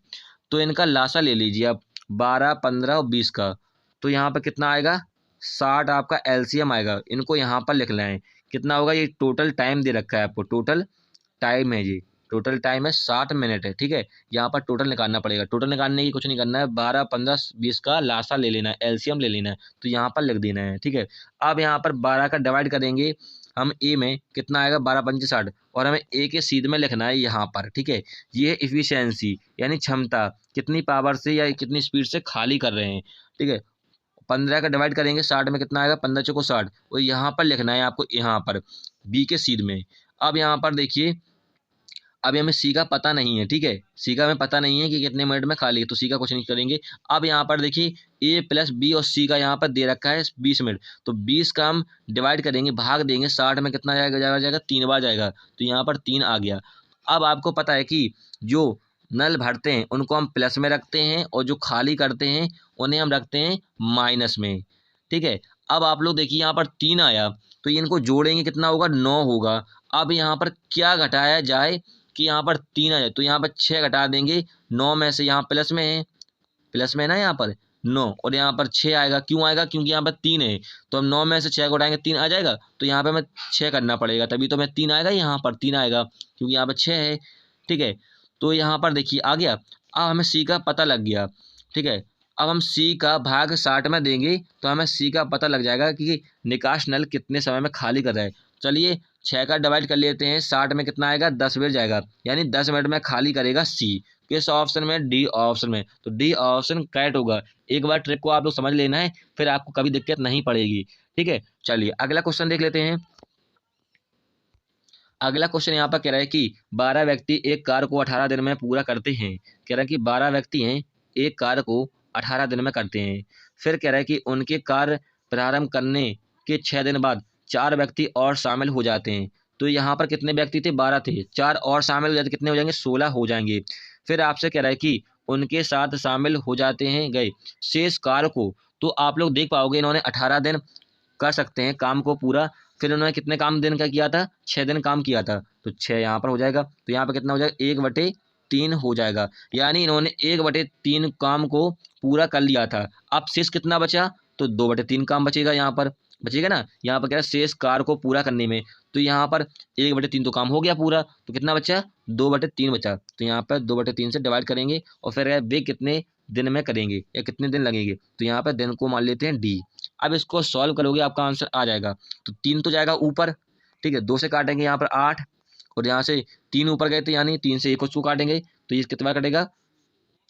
तो इनका लासा ले लीजिए आप 12 15 और 20 का, तो यहाँ पर कितना आएगा 60 आपका एलसीएम आएगा। इनको यहाँ पर लिख लें कितना होगा, ये टोटल टाइम दे रखा है आपको, टोटल टाइम है जी, टोटल टाइम है 60 मिनट है, ठीक है। यहाँ पर टोटल निकालना पड़ेगा, टोटल निकालने की कुछ नहीं करना है, 12 15 20 का लासा ले लेना है, एलसीएम ले लेना है, तो यहाँ पर लिख देना है, ठीक है। अब यहाँ पर 12 का डिवाइड करेंगे हम ए में, कितना आएगा 12 पंचे 60, और हमें ए के सीध में लिखना है यहाँ पर, ठीक है। ये इफिशियंसी यानी क्षमता, कितनी पावर से या कितनी स्पीड से खाली कर रहे हैं, ठीक है। 15 का डिवाइड करेंगे 60 में, कितना आएगा 15 चौको 60, और यहाँ पर लिखना है आपको यहाँ पर बी के सीध में। अब यहाँ पर देखिए अभी हमें सी का पता नहीं है, ठीक है, सी का हमें पता नहीं है कि कितने मिनट में खाली है, तो सी का कुछ नहीं करेंगे। अब यहाँ पर देखिए ए प्लस बी और सी का यहाँ पर दे रखा है 20 मिनट, तो 20 का हम डिवाइड करेंगे, भाग देंगे 60 में, कितना जाएगा 3 बार जाएगा, तो यहाँ पर 3 आ गया। अब आपको पता है कि जो नल भरते हैं उनको हम प्लस में रखते हैं और जो खाली करते हैं उन्हें हम रखते हैं माइनस में, ठीक है। अब आप लोग देखिए यहाँ पर 3 आया, तो इनको जोड़ेंगे कितना होगा 9 होगा। अब यहाँ पर क्या घटाया जाए कि यहाँ पर 3 आ जाए, तो यहाँ पर 6 घटा देंगे 9 में से, यहाँ प्लस में है ना यहाँ पर 9, और यहाँ पर 6 आएगा, क्यों आएगा क्योंकि यहाँ पर 3 है, तो हम 9 में से 6 घटाएंगे 3 आ जाएगा, तो यहाँ पे हमें 6 करना पड़ेगा, तभी तो हमें 3 आएगा, यहाँ पर 3 आएगा क्योंकि यहाँ पर 6 है, ठीक है। तो यहाँ पर देखिए आ गया। अब हमें सी का पता लग गया, ठीक है। अब हम सी का भाग 60 में देंगे तो हमें सी का पता लग जाएगा कि निकास नल कितने समय में खाली कर रहा है। चलिए 6 का डिवाइड कर लेते हैं, 60 में कितना आएगा, 10 मिनट जाएगा, यानी 10 मिनट में खाली करेगा सी। किस ऑप्शन में, डी ऑप्शन में। तो डी ऑप्शन करेक्ट होगा। एक बार ट्रिक को आप लोग समझ लेना है, फिर आपको कभी दिक्कत नहीं पड़ेगी, ठीक है। चलिए अगला क्वेश्चन देख लेते हैं। अगला क्वेश्चन यहाँ पर कह रहा है कि 12 व्यक्ति एक कार्य को 18 दिन में पूरा करते हैं। कह रहा है कि 12 व्यक्ति हैं, एक कार्य को 18 दिन में करते हैं। फिर कह रहा है कि उनके कार्य प्रारंभ करने के 6 दिन बाद 4 व्यक्ति और शामिल हो जाते हैं। तो यहाँ पर कितने व्यक्ति थे, 12 थे, 4 और शामिल हो जाते कितने हो जाएंगे, 16 हो जाएंगे। फिर आपसे कह रहा है कि उनके साथ शामिल हो जाते हैं गए शेष कार्य को। तो आप लोग देख पाओगे इन्होंने 18 दिन कर सकते हैं काम को पूरा। फिर उन्होंने कितने काम दिन का किया था, 6 दिन काम किया था, तो 6 यहाँ पर हो जाएगा। तो यहाँ पर कितना हो जाएगा, 1/3 हो जाएगा, यानी इन्होंने 1/3 काम को पूरा कर लिया था। अब शेष कितना बचा, तो 2/3 काम बचेगा, यहाँ पर बचेगा ना। यहाँ पर क्या है, शेष कार्य को पूरा करने में, तो यहाँ पर 1/3 तो काम हो गया पूरा, तो कितना बचा, 2/3 बचा। तो यहाँ पर 2/3 से डिवाइड करेंगे और फिर वे कितने दिन में करेंगे या कितने दिन लगेंगे, तो यहाँ पर दिन को मान लेते हैं डी। अब इसको सॉल्व करोगे आपका आंसर आ जाएगा। तो 3 तो जाएगा ऊपर, ठीक है, 2 से काटेंगे यहाँ पर 8, और यहाँ से 3 ऊपर गए थे, यानी 3 से 1 को काटेंगे तो ये कितना कटेगा,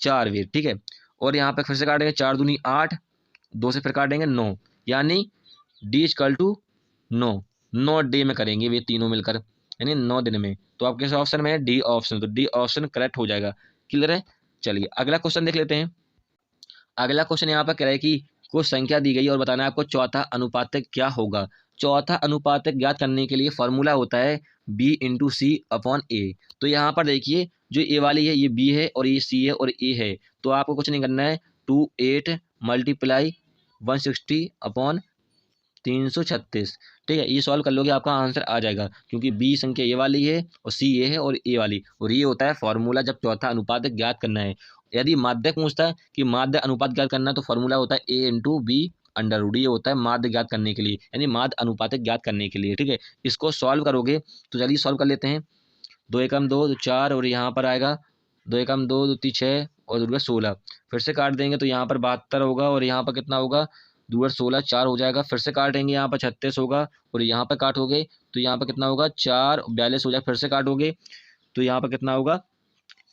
4 वीर, ठीक है। और यहाँ पर फिर से काटेंगे, 4 दूनी 8, 2 से फिर काटेंगे 9, यानी डी इक्वल टू 9 डे में करेंगे वे तीनों मिलकर, यानी 9 दिन में। तो आपके किस ऑप्शन में है, डी ऑप्शन। तो डी ऑप्शन करेक्ट हो जाएगा। क्लियर है। चलिए अगला क्वेश्चन देख लेते हैं। अगला क्वेश्चन यहाँ पर कह रहा है कि कुछ संख्या दी गई और बताना है आपको चौथा अनुपातक क्या होगा। चौथा अनुपातक ज्ञात करने के लिए फॉर्मूला होता है B/C/A। तो यहाँ पर देखिए जो ए वाली है ये बी है और ये सी है और ए है, तो आपको कुछ नहीं करना है, 28 × 160/336, ठीक है। ये सॉल्व कर लोगे आपका आंसर आ जाएगा, क्योंकि बी संख्या ये वाली है और सी ये है और ए वाली, और ये होता है फॉर्मूला जब चौथा अनुपातक ज्ञात करना है। यदि माध्यक पूछता है कि माध्य अनुपात ज्ञात करना है, तो फॉर्मूला होता है A/B√, ये होता है माध्य ज्ञात करने के लिए, यानी माध्य अनुपातक ज्ञात करने के लिए, ठीक है। इसको सॉल्व करोगे तो चलिए सॉल्व कर लेते हैं। 2 एकम 2 तो 4, और यहाँ पर आएगा 2 एकम 2 तो 6 और 2 16। फिर से काट देंगे तो यहाँ पर 72 होगा, और यहाँ पर कितना होगा, 2 16 4 हो जाएगा। फिर से काटेंगे यहाँ पर 36 होगा, और यहाँ पर काटोगे तो यहाँ पर कितना होगा, 4 42 हो जाएगा। फिर से काटोगे तो यहाँ पर कितना होगा,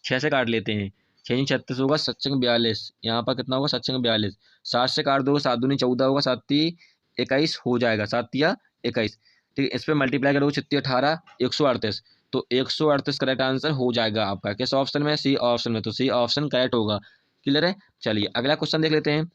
6 से काट लेते हैं, 6 36 होगा, 7 42, यहाँ पर कितना होगा, 7 42। 7 से काट दोगे 7 दूनी 14 होगा, 7 21 हो जाएगा, 7 या 21, ठीक है। इस पर मल्टीप्लाई करोगे 6 18 138, तो 138 करेक्ट आंसर हो जाएगा आपका। किस ऑप्शन में, सी ऑप्शन में। तो सी ऑप्शन करेक्ट होगा। क्लियर है। चलिए अगला क्वेश्चन देख लेते हैं।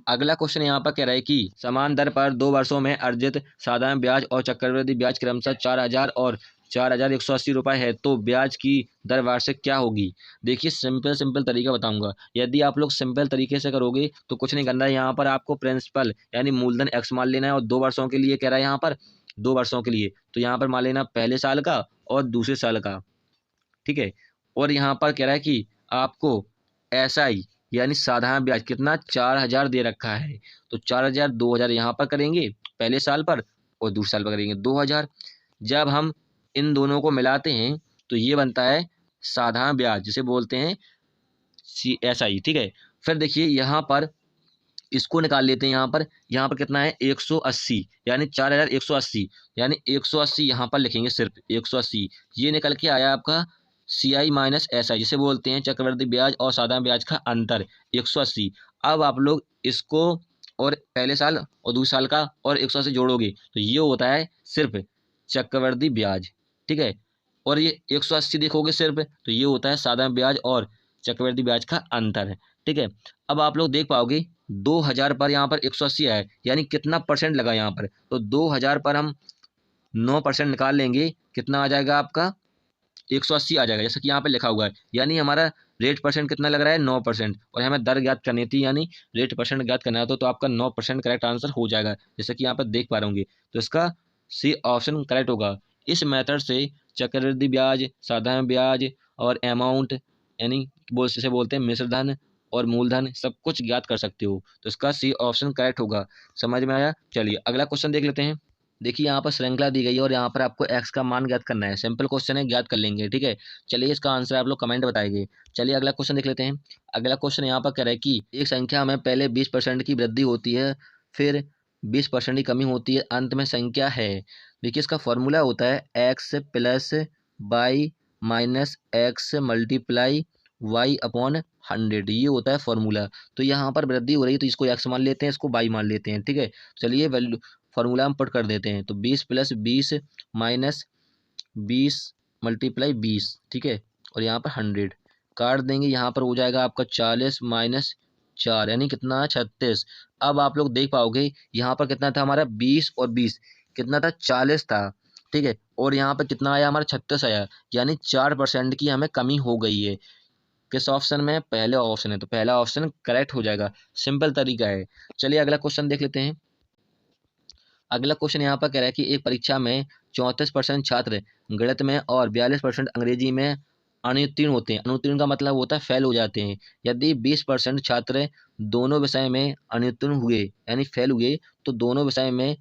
अगला क्वेश्चन यहाँ पर कह रहा है कि समान दर पर 2 वर्षों में अर्जित साधारण ब्याज और चक्रवृद्धि ब्याज क्रमशः 4000 और 4180 रुपये है, तो ब्याज की दर वार्षिक क्या होगी। देखिए सिंपल तरीका बताऊंगा। यदि आप लोग सिंपल तरीके से करोगे तो कुछ नहीं करना है, यहाँ पर आपको प्रिंसिपल यानी मूलधन एक्स मान लेना है, और 2 वर्षों के लिए कह रहा है यहाँ पर, 2 वर्षों के लिए, तो यहाँ पर मान लेना पहले साल का और दूसरे साल का, ठीक है। और यहाँ पर कह रहा है कि आपको SI यानी साधारण ब्याज कितना, 4000 दे रखा है, तो 4000 2000 यहाँ पर करेंगे पहले साल पर, और दूसरे साल पर करेंगे 2000। जब हम इन दोनों को मिलाते हैं तो ये बनता है साधारण ब्याज, जिसे बोलते हैं SI, ठीक है। फिर देखिए यहाँ पर इसको निकाल लेते हैं। यहाँ पर कितना है, 180, यानी 4180, यानी 180 यहाँ पर लिखेंगे, सिर्फ 180। ये निकल के आया आपका CI-SI, जिसे बोलते हैं चक्रवृद्धि ब्याज और साधारण ब्याज का अंतर, 180। अब आप लोग इसको और पहले साल और दूसरे साल का और 180 जोड़ोगे तो ये होता है सिर्फ चक्रवृद्धि ब्याज, ठीक है। और ये 180 देखोगे सिर्फ, तो ये होता है साधारण ब्याज और चक्रवृद्धि ब्याज का अंतर है, ठीक है। अब आप लोग देख पाओगे 2000 पर यहाँ पर 180 आया है, यानी कितना परसेंट लगा यहाँ पर, तो 2000 पर हम 9% निकाल लेंगे, कितना आ जाएगा आपका, 180 आ जाएगा, जैसे कि यहाँ पे लिखा हुआ है। यानी हमारा रेट परसेंट कितना लग रहा है, 9%, और हमें दर ज्ञात करनी थी, यानी रेट परसेंट ज्ञात करना है, तो आपका 9% करेक्ट आंसर हो जाएगा, जैसे कि यहाँ पर देख पा रहे होंगे। तो इसका सी ऑप्शन करेक्ट होगा। इस मेथड से चक्रवृद्धि ब्याज, साधारण ब्याज और अमाउंट, यानी इसे बोलते हैं मिश्र धन और मूलधन, सब कुछ ज्ञात कर सकते हो। तो इसका सी ऑप्शन करेक्ट होगा। समझ में आया। चलिए अगला क्वेश्चन देख लेते हैं। देखिए यहाँ पर श्रृंखला दी गई है और यहाँ पर आपको x का मान ज्ञात करना है। सिंपल क्वेश्चन है, ज्ञात कर लेंगे, ठीक है। चलिए इसका आंसर आप लोग कमेंट बताएंगे। चलिए अगला क्वेश्चन देख लेते हैं। अगला क्वेश्चन यहाँ पर कह रहा है कि एक संख्या में पहले 20% की वृद्धि होती है, फिर 20% की कमी होती है, अंत में संख्या है। देखिए इसका फॉर्मूला होता है X plus Y minus X multiply Y upon 100, ये होता है फॉर्मूला। तो यहाँ पर वृद्धि हो रही है तो इसको एक्स मान लेते हैं, इसको वाई मान लेते हैं, ठीक है। चलिए वैल्यू फॉर्मूला हम पुट कर देते हैं। तो 20 प्लस 20 माइनस 20 मल्टीप्लाई 20, ठीक है, और यहाँ पर 100 काट देंगे। यहाँ पर हो जाएगा आपका 40 माइनस 4 यानी कितना, 36। अब आप लोग देख पाओगे यहाँ पर कितना था हमारा, 20 और 20 कितना था, 40 था, ठीक है। और यहाँ पर कितना आया हमारा, 36 आया, यानी 4% की हमें कमी हो गई है। किस ऑप्शन में, पहले ऑप्शन है, तो पहला ऑप्शन करेक्ट हो जाएगा। सिंपल तरीका है। चलिए अगला क्वेश्चन देख लेते हैं। अगला क्वेश्चन यहाँ पर कह रहा है कि एक परीक्षा में 34% छात्र गणित में और 42% अंग्रेजी में अनुत्तीर्ण होते हैं। अनुत्तीर्ण का मतलब होता है फेल हो जाते हैं। यदि 20% छात्र दोनों विषय में अनुत्तीर्ण हुए यानी फेल हुए, तो दोनों विषय में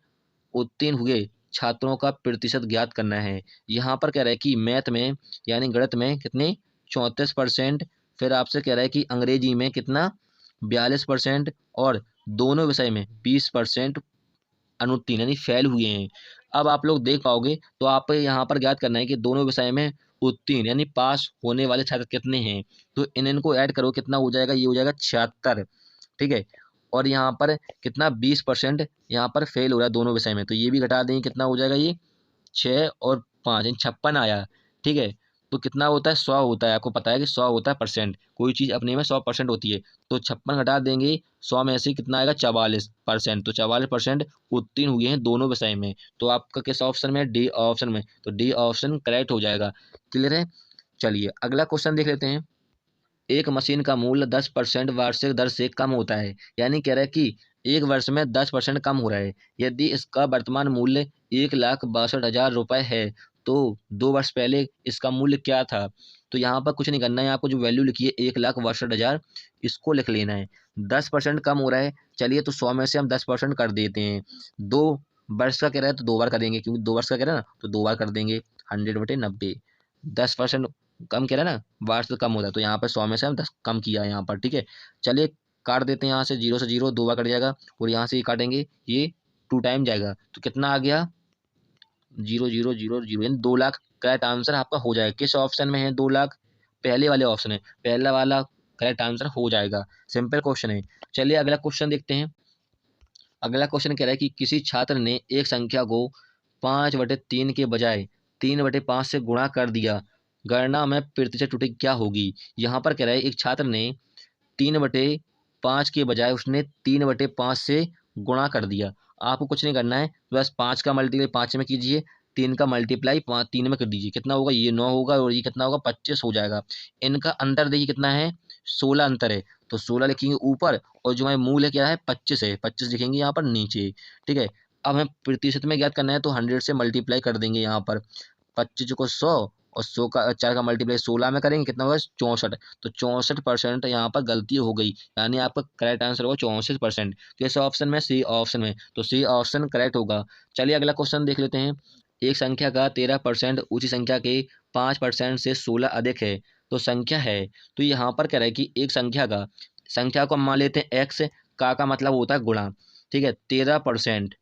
उत्तीर्ण हुए छात्रों का प्रतिशत ज्ञात करना है। यहाँ पर कह रहा है कि मैथ में यानी गणित में कितने, 34%, फिर आपसे कह रहा है कि अंग्रेजी में कितना, 42%, और दोनों विषय में 20% अनुत्तीर्ण यानी फेल हुए हैं। अब आप लोग देख पाओगे तो आप यहाँ पर ज्ञात करना है कि दोनों विषय में उत्तीर्ण यानी पास होने वाले छात्र कितने हैं। तो इनको ऐड करो, कितना हो जाएगा, ये हो जाएगा 76, ठीक है। और यहाँ पर कितना, 20% यहाँ पर फेल हो रहा है दोनों विषय में, तो ये भी घटा देंगे, कितना हो जाएगा, ये 6 और 5 यानी 56 आया, ठीक है। तो कितना होता है, 100 होता है। आपको पता है कि 100 होता है परसेंट, कोई चीज़ अपने में 100% होती है। तो 56 घटा देंगे 100 में से कितना आएगा, 44%। तो 44% उत्तीर्ण हुए हैं दोनों विषय में। तो आपका किस ऑप्शन में, डी ऑप्शन में। तो डी ऑप्शन करेक्ट हो जाएगा। क्लियर है। चलिए अगला क्वेश्चन देख लेते हैं। एक मशीन का मूल्य 10% वार्षिक दर से कम होता है, यानी कह रहा है कि एक वर्ष में 10% कम हो रहा है। यदि इसका वर्तमान मूल्य 1,62,000 रुपये है, तो 2 वर्ष पहले इसका मूल्य क्या था। तो यहाँ पर कुछ नहीं करना है, आपको जो वैल्यू लिखी है 1,62,000, इसको लिख लेना है। 10% कम हो रहा है, चलिए तो 100 में से हम 10% कर देते हैं। 2 वर्ष का कह रहा है तो 2 बार करेंगे, क्योंकि 2 वर्ष का कह रहा है ना, तो 2 बार कर देंगे। 100/90, 10% कम कह रहा है ना, वार्ष से कम होता है, तो यहाँ पर 100 में से हम 10 कम किया है यहाँ पर, ठीक है। चलिए काट देते हैं, यहाँ से 0 से 0 2 बार कट जाएगा, और यहाँ से ये काटेंगे, ये 2 टाइम जाएगा, तो कितना आ गया, 0,0,0,0 यानी 2 लाख। करेक्ट आंसर आपका हो जाएगा। किस ऑप्शन में है 2 लाख, पहले वाले ऑप्शन है, पहला वाला करेक्ट आंसर हो जाएगा। सिंपल क्वेश्चन है। चलिए अगला क्वेश्चन देखते हैं। अगला क्वेश्चन कह रहा है कि किसी छात्र ने एक संख्या को 5/3 के बजाय 3/5 से गुणा कर दिया, गणना में प्रतिशत त्रुटि क्या होगी। यहाँ पर कह रहा है एक छात्र ने 3/5 के बजाय उसने 3/5 से गुणा कर दिया। आपको कुछ नहीं करना है, बस 5 का मल्टीप्लाई 5 में कीजिए, 3 का मल्टीप्लाई 3 में कर दीजिए, कितना होगा, ये 9 होगा, और ये कितना होगा, 25 हो जाएगा। इनका अंतर देखिए कितना है, 16 अंतर है, तो 16 लिखेंगे ऊपर, और जो है मूल है क्या है, 25 है, 25 लिखेंगे यहाँ पर नीचे, ठीक है। अब हमें प्रतिशत में ज्ञात करना है, तो 100 से मल्टीप्लाई कर देंगे यहाँ पर। 25 को 100, और 100 का 4 का मल्टीप्लाई 16 में करेंगे, कितना होगा, 64। तो 64% यहाँ पर गलती हो गई, यानी आपका करेक्ट आंसर होगा 64%। किस ऑप्शन में, सी ऑप्शन में, तो सी ऑप्शन करेक्ट होगा। चलिए अगला क्वेश्चन देख लेते हैं। एक संख्या का 13% उसी संख्या के 5% से 16 अधिक है, तो संख्या है। तो यहाँ पर कह रहा है कि एक संख्या को हम मान लेते हैं एक्स, का मतलब होता है गुणा, ठीक है, 13%।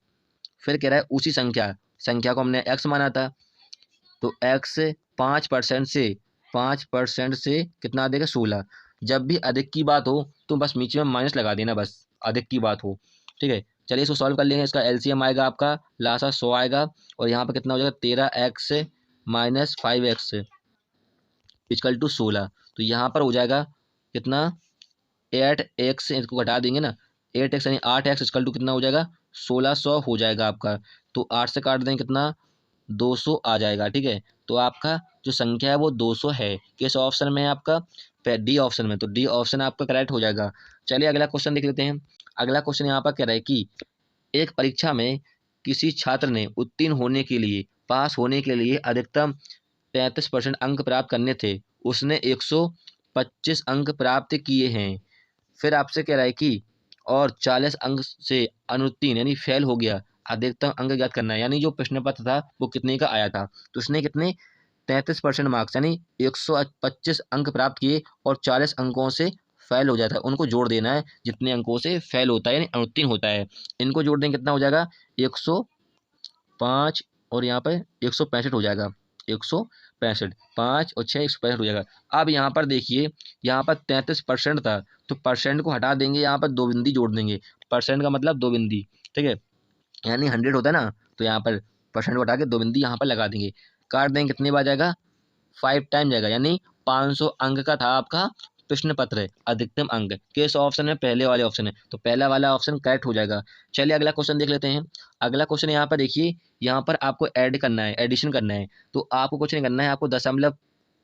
फिर कह रहा है उसी संख्या को हमने एक्स माना था, तो एक्स 5% से कितना देगा, 16। जब भी अधिक की बात हो तो बस बीच में माइनस लगा देना, बस अधिक की बात हो, ठीक है। चलिए इसको सॉल्व कर लेंगे। इसका एलसीएम आएगा आपका, लासा 100 आएगा, और यहाँ पर कितना हो जाएगा, 13x minus 5x equal to 16। तो यहाँ पर हो जाएगा कितना, 8x, इसको घटा देंगे ना, 8x यानी 8x इक्वल टू कितना हो जाएगा, 1600 हो जाएगा आपका। तो 8 से काट देंगे, कितना, 200 आ जाएगा, ठीक है। तो आपका जो संख्या है वो 200 है। किस ऑप्शन में है आपका, डी ऑप्शन में, तो डी ऑप्शन आपका करेक्ट हो जाएगा। चलिए अगला क्वेश्चन देख लेते हैं। अगला क्वेश्चन यहाँ पर कह रहा है कि एक परीक्षा में किसी छात्र ने उत्तीर्ण होने के लिए, पास होने के लिए अधिकतम 35% अंक प्राप्त करने थे, उसने 125 अंक प्राप्त किए हैं। फिर आपसे कह रहा है कि और 40 अंक से अनुत्तीर्ण यानी फेल हो गया, अधिकतम अंक ज्ञात करना है, यानी जो प्रश्न पत्र था वो कितने का आया था। तो उसने कितने 33% मार्क्स यानी 125 अंक प्राप्त किए और 40 अंकों से फेल हो जाता है, उनको जोड़ देना है जितने अंकों से फेल होता है यानी अनुत्तीर्ण होता है। इनको जोड़ देंगे कितना हो जाएगा 105 और यहाँ पर 165 हो जाएगा। 165 5 और 6 165 हो जाएगा। अब यहाँ पर देखिए यहाँ पर 33% था तो परसेंट को हटा देंगे, यहाँ पर दो बिंदी जोड़ देंगे। परसेंट का मतलब दो बिंदी, ठीक है, यानी 100 होता है ना, तो यहाँ पर परसेंट को हटा के दो बिंदी यहाँ पर लगा देंगे। काट देंगे कितने बार जाएगा 5 टाइम जाएगा, यानी 500 अंक का था आपका प्रश्न पत्र है। अधिकतम अंक किस ऑप्शन में, पहले वाले ऑप्शन है, तो पहला वाला ऑप्शन करेक्ट हो जाएगा। चलिए अगला क्वेश्चन देख लेते हैं। अगला क्वेश्चन यहाँ पर देखिए, यहाँ पर आपको ऐड करना है, एडिशन करना है। तो आपको कुछ नहीं करना है, आपको दशमलव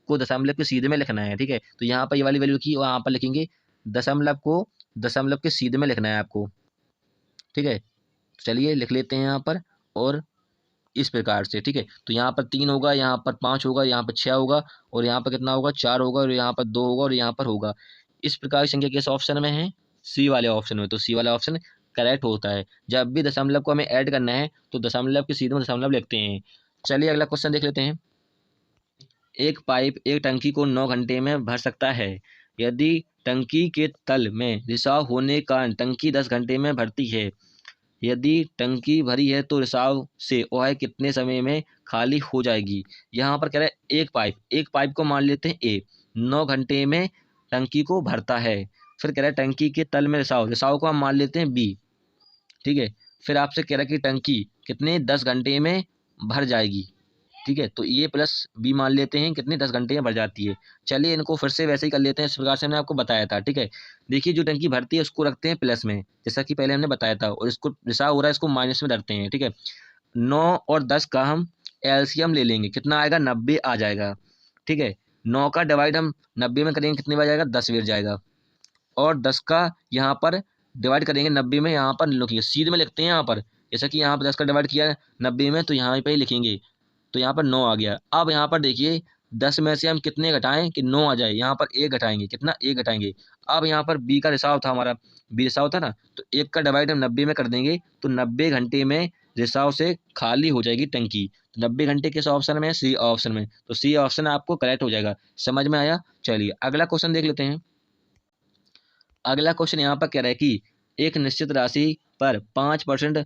को दशमलव के सीधे में लिखना है, ठीक है। तो यहाँ पर ये वाली वैल्यू की वहाँ पर लिखेंगे, दशमलव को दशमलव के सीधे में लिखना है आपको, ठीक है। चलिए लिख लेते हैं यहाँ पर, और इस प्रकार से, ठीक है। तो यहाँ पर 3 होगा, यहाँ पर 5 होगा, यहाँ पर 6 होगा, और यहाँ पर कितना होगा 4 होगा, और यहाँ पर 2 होगा, और यहाँ पर होगा। इस प्रकार की संख्या किस ऑप्शन में है, सी वाले ऑप्शन में। तो सी वाला ऑप्शन करेक्ट होता है। जब भी दशमलव को हमें ऐड करना है तो दशमलव के सीधे में दशमलव लिखते हैं। चलिए अगला क्वेश्चन देख लेते हैं। एक पाइप एक टंकी को 9 घंटे में भर सकता है। यदि टंकी के तल में रिसाव होने के कारण टंकी 10 घंटे में भरती है, यदि टंकी भरी है तो रिसाव से वह कितने समय में खाली हो जाएगी। यहाँ पर कह रहा है एक पाइप को मान लेते हैं ए, 9 घंटे में टंकी को भरता है। फिर कह रहा है टंकी के तल में रिसाव को हम मान लेते हैं बी, ठीक है। फिर आपसे कह रहा है कि टंकी कितने 10 घंटे में भर जाएगी, ठीक है। तो ये प्लस बी मान लेते हैं कितने 10 घंटे में भर जाती है। चलिए इनको फिर से वैसे ही कर लेते हैं, इस प्रकार से हमने आपको बताया था, ठीक है। देखिए जो टंकी भरती है उसको रखते हैं प्लस में, जैसा कि पहले हमने बताया था, और इसको रिसाव हो रहा है इसको माइनस में रखते हैं, ठीक है। 9 और 10 का हम एलसीएम ले लेंगे, कितना आएगा 90 आ जाएगा, ठीक है। 9 का डिवाइड हम 90 में करेंगे कितनी बार जाएगा 10 बार जाएगा, और 10 का यहाँ पर डिवाइड करेंगे 90 में, यहाँ पर लिखिए सीधे में लिखते हैं यहाँ पर, जैसा कि यहाँ पर 10 का डिवाइड किया है 90 में तो यहाँ पे ही लिखेंगे, तो यहाँ पर 9 आ गया। अब यहाँ पर देखिए 10 में से हम कितने घटाएं कि 9 आ जाए, यहाँ पर 1 घटाएंगे, कितना 1 घटाएंगे। अब यहाँ पर बी का रिसाव था हमारा, बी रिसाव था ना, तो 1 का डिवाइड हम 90 में कर देंगे तो 90 घंटे में रिसाव से खाली हो जाएगी टंकी। तो 90 घंटे किस ऑप्शन में है, सी ऑप्शन में। तो सी ऑप्शन आपको करेक्ट हो जाएगा। समझ में आया। चलिए अगला क्वेश्चन देख लेते हैं। अगला क्वेश्चन यहाँ पर कह रहा है कि एक निश्चित राशि पर 5%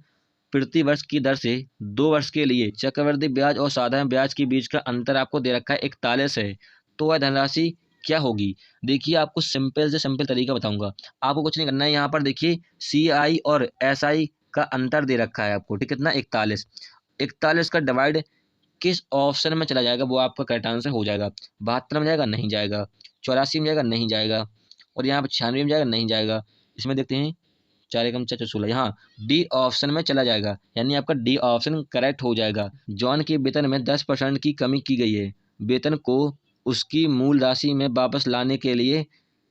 प्रति वर्ष की दर से 2 वर्ष के लिए चक्रवृद्धि ब्याज और साधारण ब्याज के बीच का अंतर आपको दे रखा है 41 है, तो वह धनराशि क्या होगी। देखिए आपको सिंपल से सिंपल तरीका बताऊंगा, आपको कुछ नहीं करना है। यहाँ पर देखिए CI और SI का अंतर दे रखा है आपको, ठीक, कितना 41 का डिवाइड किस ऑप्शन में चला जाएगा वो आपका करेक्ट आंसर हो जाएगा। 72 में जाएगा, नहीं जाएगा। 84 में जाएगा, नहीं जाएगा। और यहाँ पर 96 में जाएगा, नहीं जाएगा। इसमें देखते हैं 4 एकम 4 16, यहाँ डी ऑप्शन में चला जाएगा, यानी आपका डी ऑप्शन करेक्ट हो जाएगा। जॉन के वेतन में 10% की कमी की गई है। वेतन को उसकी मूल राशि में वापस लाने के लिए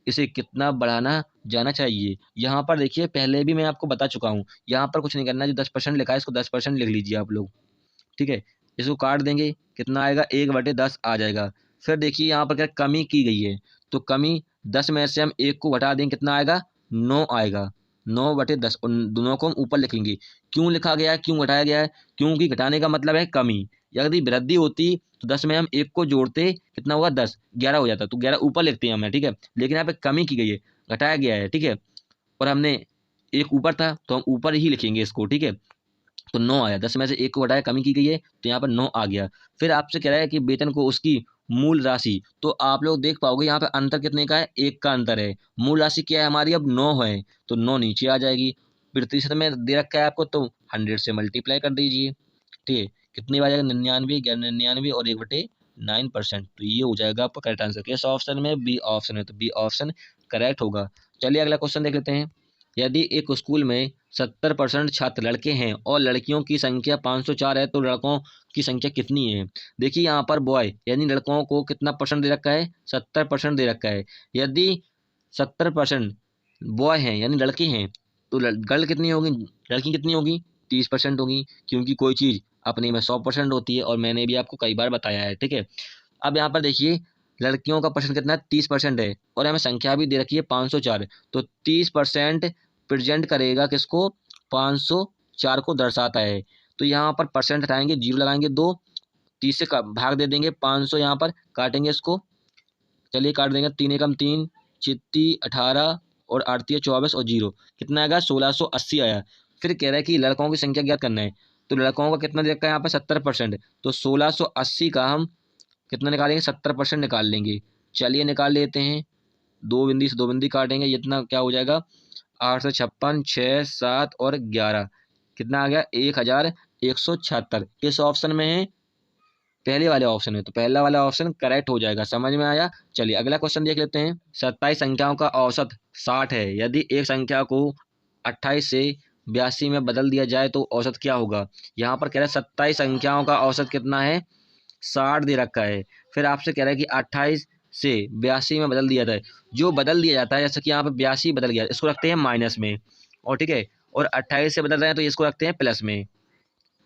इसे कितना बढ़ाना जाना चाहिए। यहाँ पर देखिए पहले भी मैं आपको बता चुका हूँ, यहाँ पर कुछ नहीं करना है, जो 10% लिखा है इसको 10% लिख लीजिए आप लोग, ठीक है। इसको काट देंगे कितना आएगा 1/10 आ जाएगा। फिर देखिए यहाँ पर क्या कमी की गई है, तो कमी 10 में से हम 1 को घटा देंगे कितना आएगा 9 आएगा। 9/10 उन दोनों को हम ऊपर लिखेंगे। क्यों लिखा गया है, क्यों घटाया गया है, क्योंकि घटाने का मतलब है कमी। यदि वृद्धि होती तो 10 में हम 1 को जोड़ते कितना हुआ 10, 11 हो जाता, तो 11 ऊपर लिखते हैं हमें, ठीक है। लेकिन यहाँ पे कमी की गई है, घटाया गया है, ठीक है। और हमने 1 ऊपर था तो हम ऊपर ही लिखेंगे इसको, ठीक है। तो 9 आया, 10 में से 1 को घटाया, कमी की गई है तो यहाँ पर 9 आ गया। फिर आपसे कह रहा है कि वेतन को उसकी मूल राशि, तो आप लोग देख पाओगे यहाँ पे अंतर कितने का है, 1 का अंतर है। मूल राशि क्या है हमारी अब 9 है, तो 9 नीचे आ जाएगी। प्रतिशत में दे रखा है आपको, तो 100 से मल्टीप्लाई कर दीजिए, ठीक है। कितनी बार जाएगा 99, 99 और 1/9%, तो ये हो जाएगा आपका करेक्ट आंसर। किस ऑप्शन में, बी ऑप्शन है, तो बी ऑप्शन करेक्ट होगा। चलिए अगला क्वेश्चन देख लेते हैं। यदि एक स्कूल में 70% छात्र लड़के हैं और लड़कियों की संख्या 504 है, तो लड़कों की संख्या कितनी है। देखिए यहाँ पर बॉय यानी लड़कों को कितना परसेंट दे रखा है, 70% दे रखा है। यदि 70% बॉय हैं यानी लड़के हैं, तो गर्ल कितनी होगी, लड़की कितनी होगी 30% होगी, क्योंकि कोई चीज़ अपने में 100% होती है, और मैंने भी आपको कई बार बताया है, ठीक है। अब यहाँ पर देखिए लड़कियों का परसेंट कितना है 30% है, और हमें संख्या भी दे रखी है 504, तो 30% प्रेजेंट करेगा किसको, 4 को दर्शाता है। तो यहाँ पर परसेंट हटाएंगे, 0 लगाएंगे 2, 30 से भाग दे देंगे, 500 यहाँ पर काटेंगे इसको। चलिए काट देंगे, 3 एकम 3, चित्ती 18 और 8 24 और 0 कितना आएगा 1680 आया। फिर कह रहा है कि लड़कों की संख्या ज्ञात करना है। तो लड़कों का कितना दे रखा है यहाँ पर 70%। तो 1680 का हम कितना निकालेंगे 70% निकाल लेंगे। चलिए निकाल लेते हैं, 2 बिंदी से 2 बिंदी काटेंगे, इतना क्या हो जाएगा 8 से 56, 6, 7 और 11 कितना आ गया 1176। किस ऑप्शन में है, पहले वाले ऑप्शन में। तो पहला वाला ऑप्शन करेक्ट हो जाएगा। समझ में आया। चलिए अगला क्वेश्चन देख लेते हैं। 27 संख्याओं का औसत 60 है। यदि एक संख्या को 28 से 82 में बदल दिया जाए तो औसत क्या होगा। यहाँ पर कह रहा है 27 संख्याओं का औसत कितना है 60 दे रखा है। फिर आपसे कह रहा है कि 28 से 82 में बदल दिया जाए। जो बदल दिया जाता है, जैसे कि यहाँ पर 82 बदल गया, इसको रखते हैं माइनस में, और ठीक है, और 28 से बदल रहे हैं तो इसको रखते हैं प्लस में,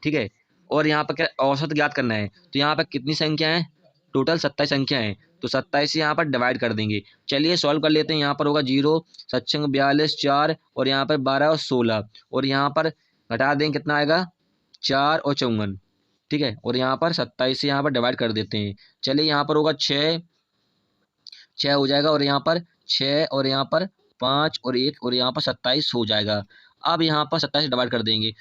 ठीक है। और यहाँ पर क्या औसत ज्ञात करना है। तो यहाँ पर कितनी संख्या है, टोटल 27 संख्या है। तो 27 से यहाँ पर डिवाइड कर देंगे। चलिए सॉल्व कर लेते हैं। यहाँ पर होगा 0, 7 42, 4 और यहाँ पर 12 और 16 और यहाँ पर घटा देंगे, कितना आएगा 4 और 54, ठीक है। और यहाँ पर 27 से यहाँ पर डिवाइड कर देते हैं। चलिए यहाँ पर होगा 6 हो जाएगा, और यहाँ पर 6 और यहाँ पर 5 और 1 और यहाँ पर 27 हो जाएगा। अब यहाँ पर 27 से डिवाइड कर देंगे,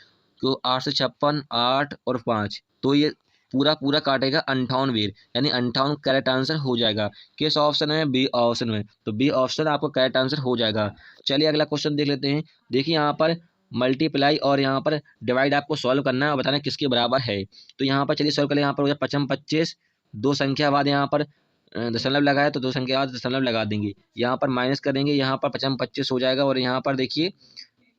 तो 8 से 56, 8 और 5, तो ये पूरा पूरा काटेगा 58 वेर, यानी 58 करेक्ट आंसर हो जाएगा। किस ऑप्शन में, बी ऑप्शन में। तो बी ऑप्शन आपको करेक्ट आंसर हो जाएगा। चलिए अगला क्वेश्चन देख लेते हैं। देखिए यहाँ पर मल्टीप्लाई और यहाँ पर डिवाइड आपको सॉल्व करना है और बताना किसके बराबर है। तो यहाँ पर चलिए सॉल्व करें। यहाँ पर हो जाए 55 25, 2 संख्या बाद यहाँ पर दशमलव लगाए तो 2 संख्या बाद दशमलव लगा देंगे। यहाँ पर माइनस करेंगे, यहाँ पर 55 25 हो जाएगा, और यहाँ पर देखिए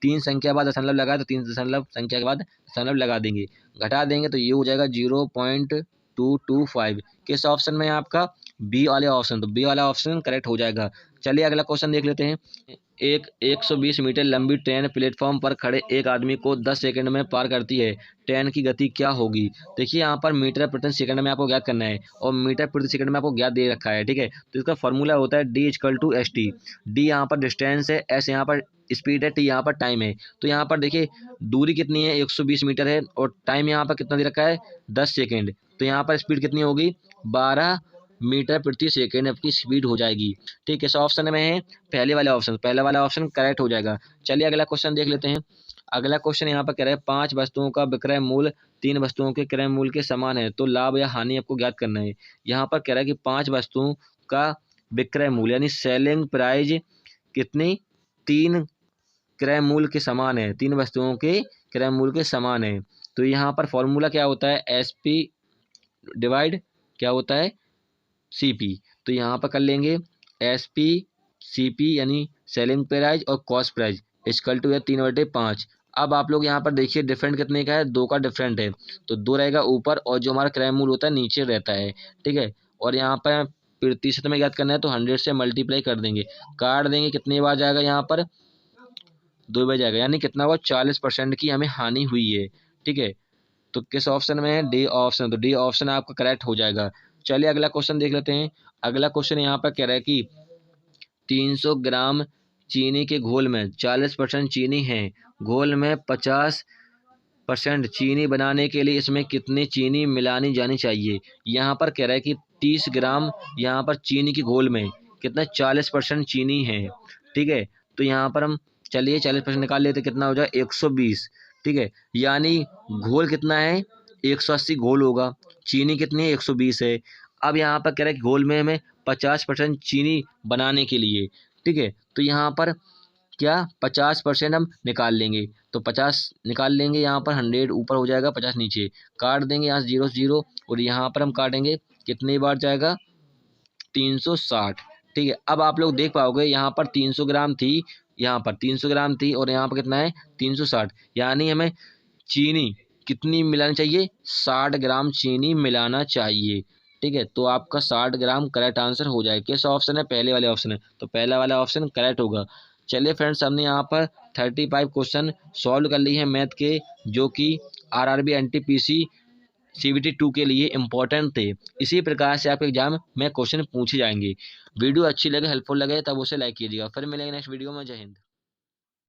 3 संख्या बाद दशमलव लगाए तो 3 दशमलव संख्या के बाद दशमलव लगा देंगे, घटा देंगे तो ये हो जाएगा 0.225। किस ऑप्शन में है आपका, बी वाले ऑप्शन। तो बी वाला ऑप्शन करेक्ट हो जाएगा। चलिए अगला क्वेश्चन देख लेते हैं। एक 120 मीटर लंबी ट्रेन प्लेटफॉर्म पर खड़े एक आदमी को 10 सेकंड में पार करती है। ट्रेन की गति क्या होगी। देखिए यहाँ पर मीटर प्रति सेकंड में आपको ज्ञात करना है, और मीटर प्रति सेकंड में आपको ज्ञात दे रखा है, ठीक है। तो इसका फॉर्मूला होता है D=ST। डी यहाँ पर डिस्टेंस है, एस यहाँ पर स्पीड है, टी यहाँ पर टाइम है। तो यहाँ पर देखिए दूरी कितनी है 120 मीटर है, और टाइम यहाँ पर कितना दे रखा है 10 सेकेंड। तो यहाँ पर स्पीड कितनी होगी 12 मीटर प्रति सेकेंड आपकी स्पीड हो जाएगी, ठीक है। इस ऑप्शन में है पहले वाला ऑप्शन, पहला वाला ऑप्शन करेक्ट हो जाएगा। चलिए अगला क्वेश्चन देख लेते हैं। अगला क्वेश्चन यहाँ पर कह रहा है 5 वस्तुओं का विक्रय मूल्य 3 वस्तुओं के क्रय मूल्य के समान है, तो लाभ या हानि आपको ज्ञात करना है। यहाँ पर कह रहा है कि 5 वस्तुओं का विक्रय मूल्य यानी सेलिंग प्राइस कितनी 3 क्रय मूल्य के समान है, 3 वस्तुओं के क्रय मूल्य के समान है। तो यहाँ पर फॉर्मूला क्या होता है, SP डिवाइड क्या होता है CP। तो यहाँ पर कर लेंगे SP CP यानी सेलिंग प्राइस और कॉस्ट प्राइस इक्वल टू 3/5। अब आप लोग यहाँ पर देखिए डिफरेंट कितने का है, 2 का डिफरेंट है, तो 2 रहेगा ऊपर और जो हमारा क्रय मूल्य होता है नीचे रहता है, ठीक है। और यहाँ पर प्रतिशत में याद करना है तो 100 से मल्टीप्लाई कर देंगे, काट देंगे, कितनी बार जाएगा यहाँ पर 2 बार जाएगा, यानी कितना हुआ 40% की हमें हानि हुई है, ठीक है। तो किस ऑप्शन में है, डी ऑप्शन। तो डी ऑप्शन आपका करेक्ट हो जाएगा। चलिए अगला क्वेश्चन देख लेते हैं। अगला क्वेश्चन यहाँ पर कह रहा है कि 300 ग्राम चीनी के घोल में 40% चीनी है, घोल में 50% चीनी बनाने के लिए इसमें कितनी चीनी मिलानी जानी चाहिए। यहाँ पर कह रहा है कि 30 ग्राम यहाँ पर चीनी के घोल में कितना 40% चीनी है, ठीक है। तो यहाँ पर हम चलिए 40% निकाल लेते, कितना हो जाए 120, ठीक है। यानी घोल कितना है 180 घोल होगा, चीनी कितनी है 120 है। अब यहाँ पर कह रहा है कि घोल में हमें 50% चीनी बनाने के लिए, ठीक है। तो यहाँ पर क्या 50% हम निकाल लेंगे, तो 50 निकाल लेंगे, यहाँ पर 100 ऊपर हो जाएगा, 50 नीचे, काट देंगे यहाँ 0 0, और यहाँ पर हम काटेंगे, कितनी बार जाएगा 360, ठीक है। अब आप लोग देख पाओगे यहाँ पर 300 ग्राम थी, यहाँ पर 300 ग्राम थी, और यहाँ पर कितना है 360, यानी हमें चीनी कितनी मिलानी चाहिए 60 ग्राम चीनी मिलाना चाहिए, ठीक है। तो आपका 60 ग्राम करेक्ट आंसर हो जाएगा। किस ऑप्शन है, पहले वाले ऑप्शन है, तो पहला वाला ऑप्शन करेक्ट होगा। चलिए फ्रेंड्स, हमने यहाँ पर 35 क्वेश्चन सॉल्व कर लिए हैं मैथ के, जो कि RRB NTPC CVT 2 के लिए इम्पोर्टेंट थे। इसी प्रकार से आपके एग्जाम में क्वेश्चन पूछे जाएंगे। वीडियो अच्छी लगे, हेल्पफुल लगे, तब उसे लाइक कीजिएगा। फिर मिलेंगे नेक्स्ट वीडियो में। जय हिंद।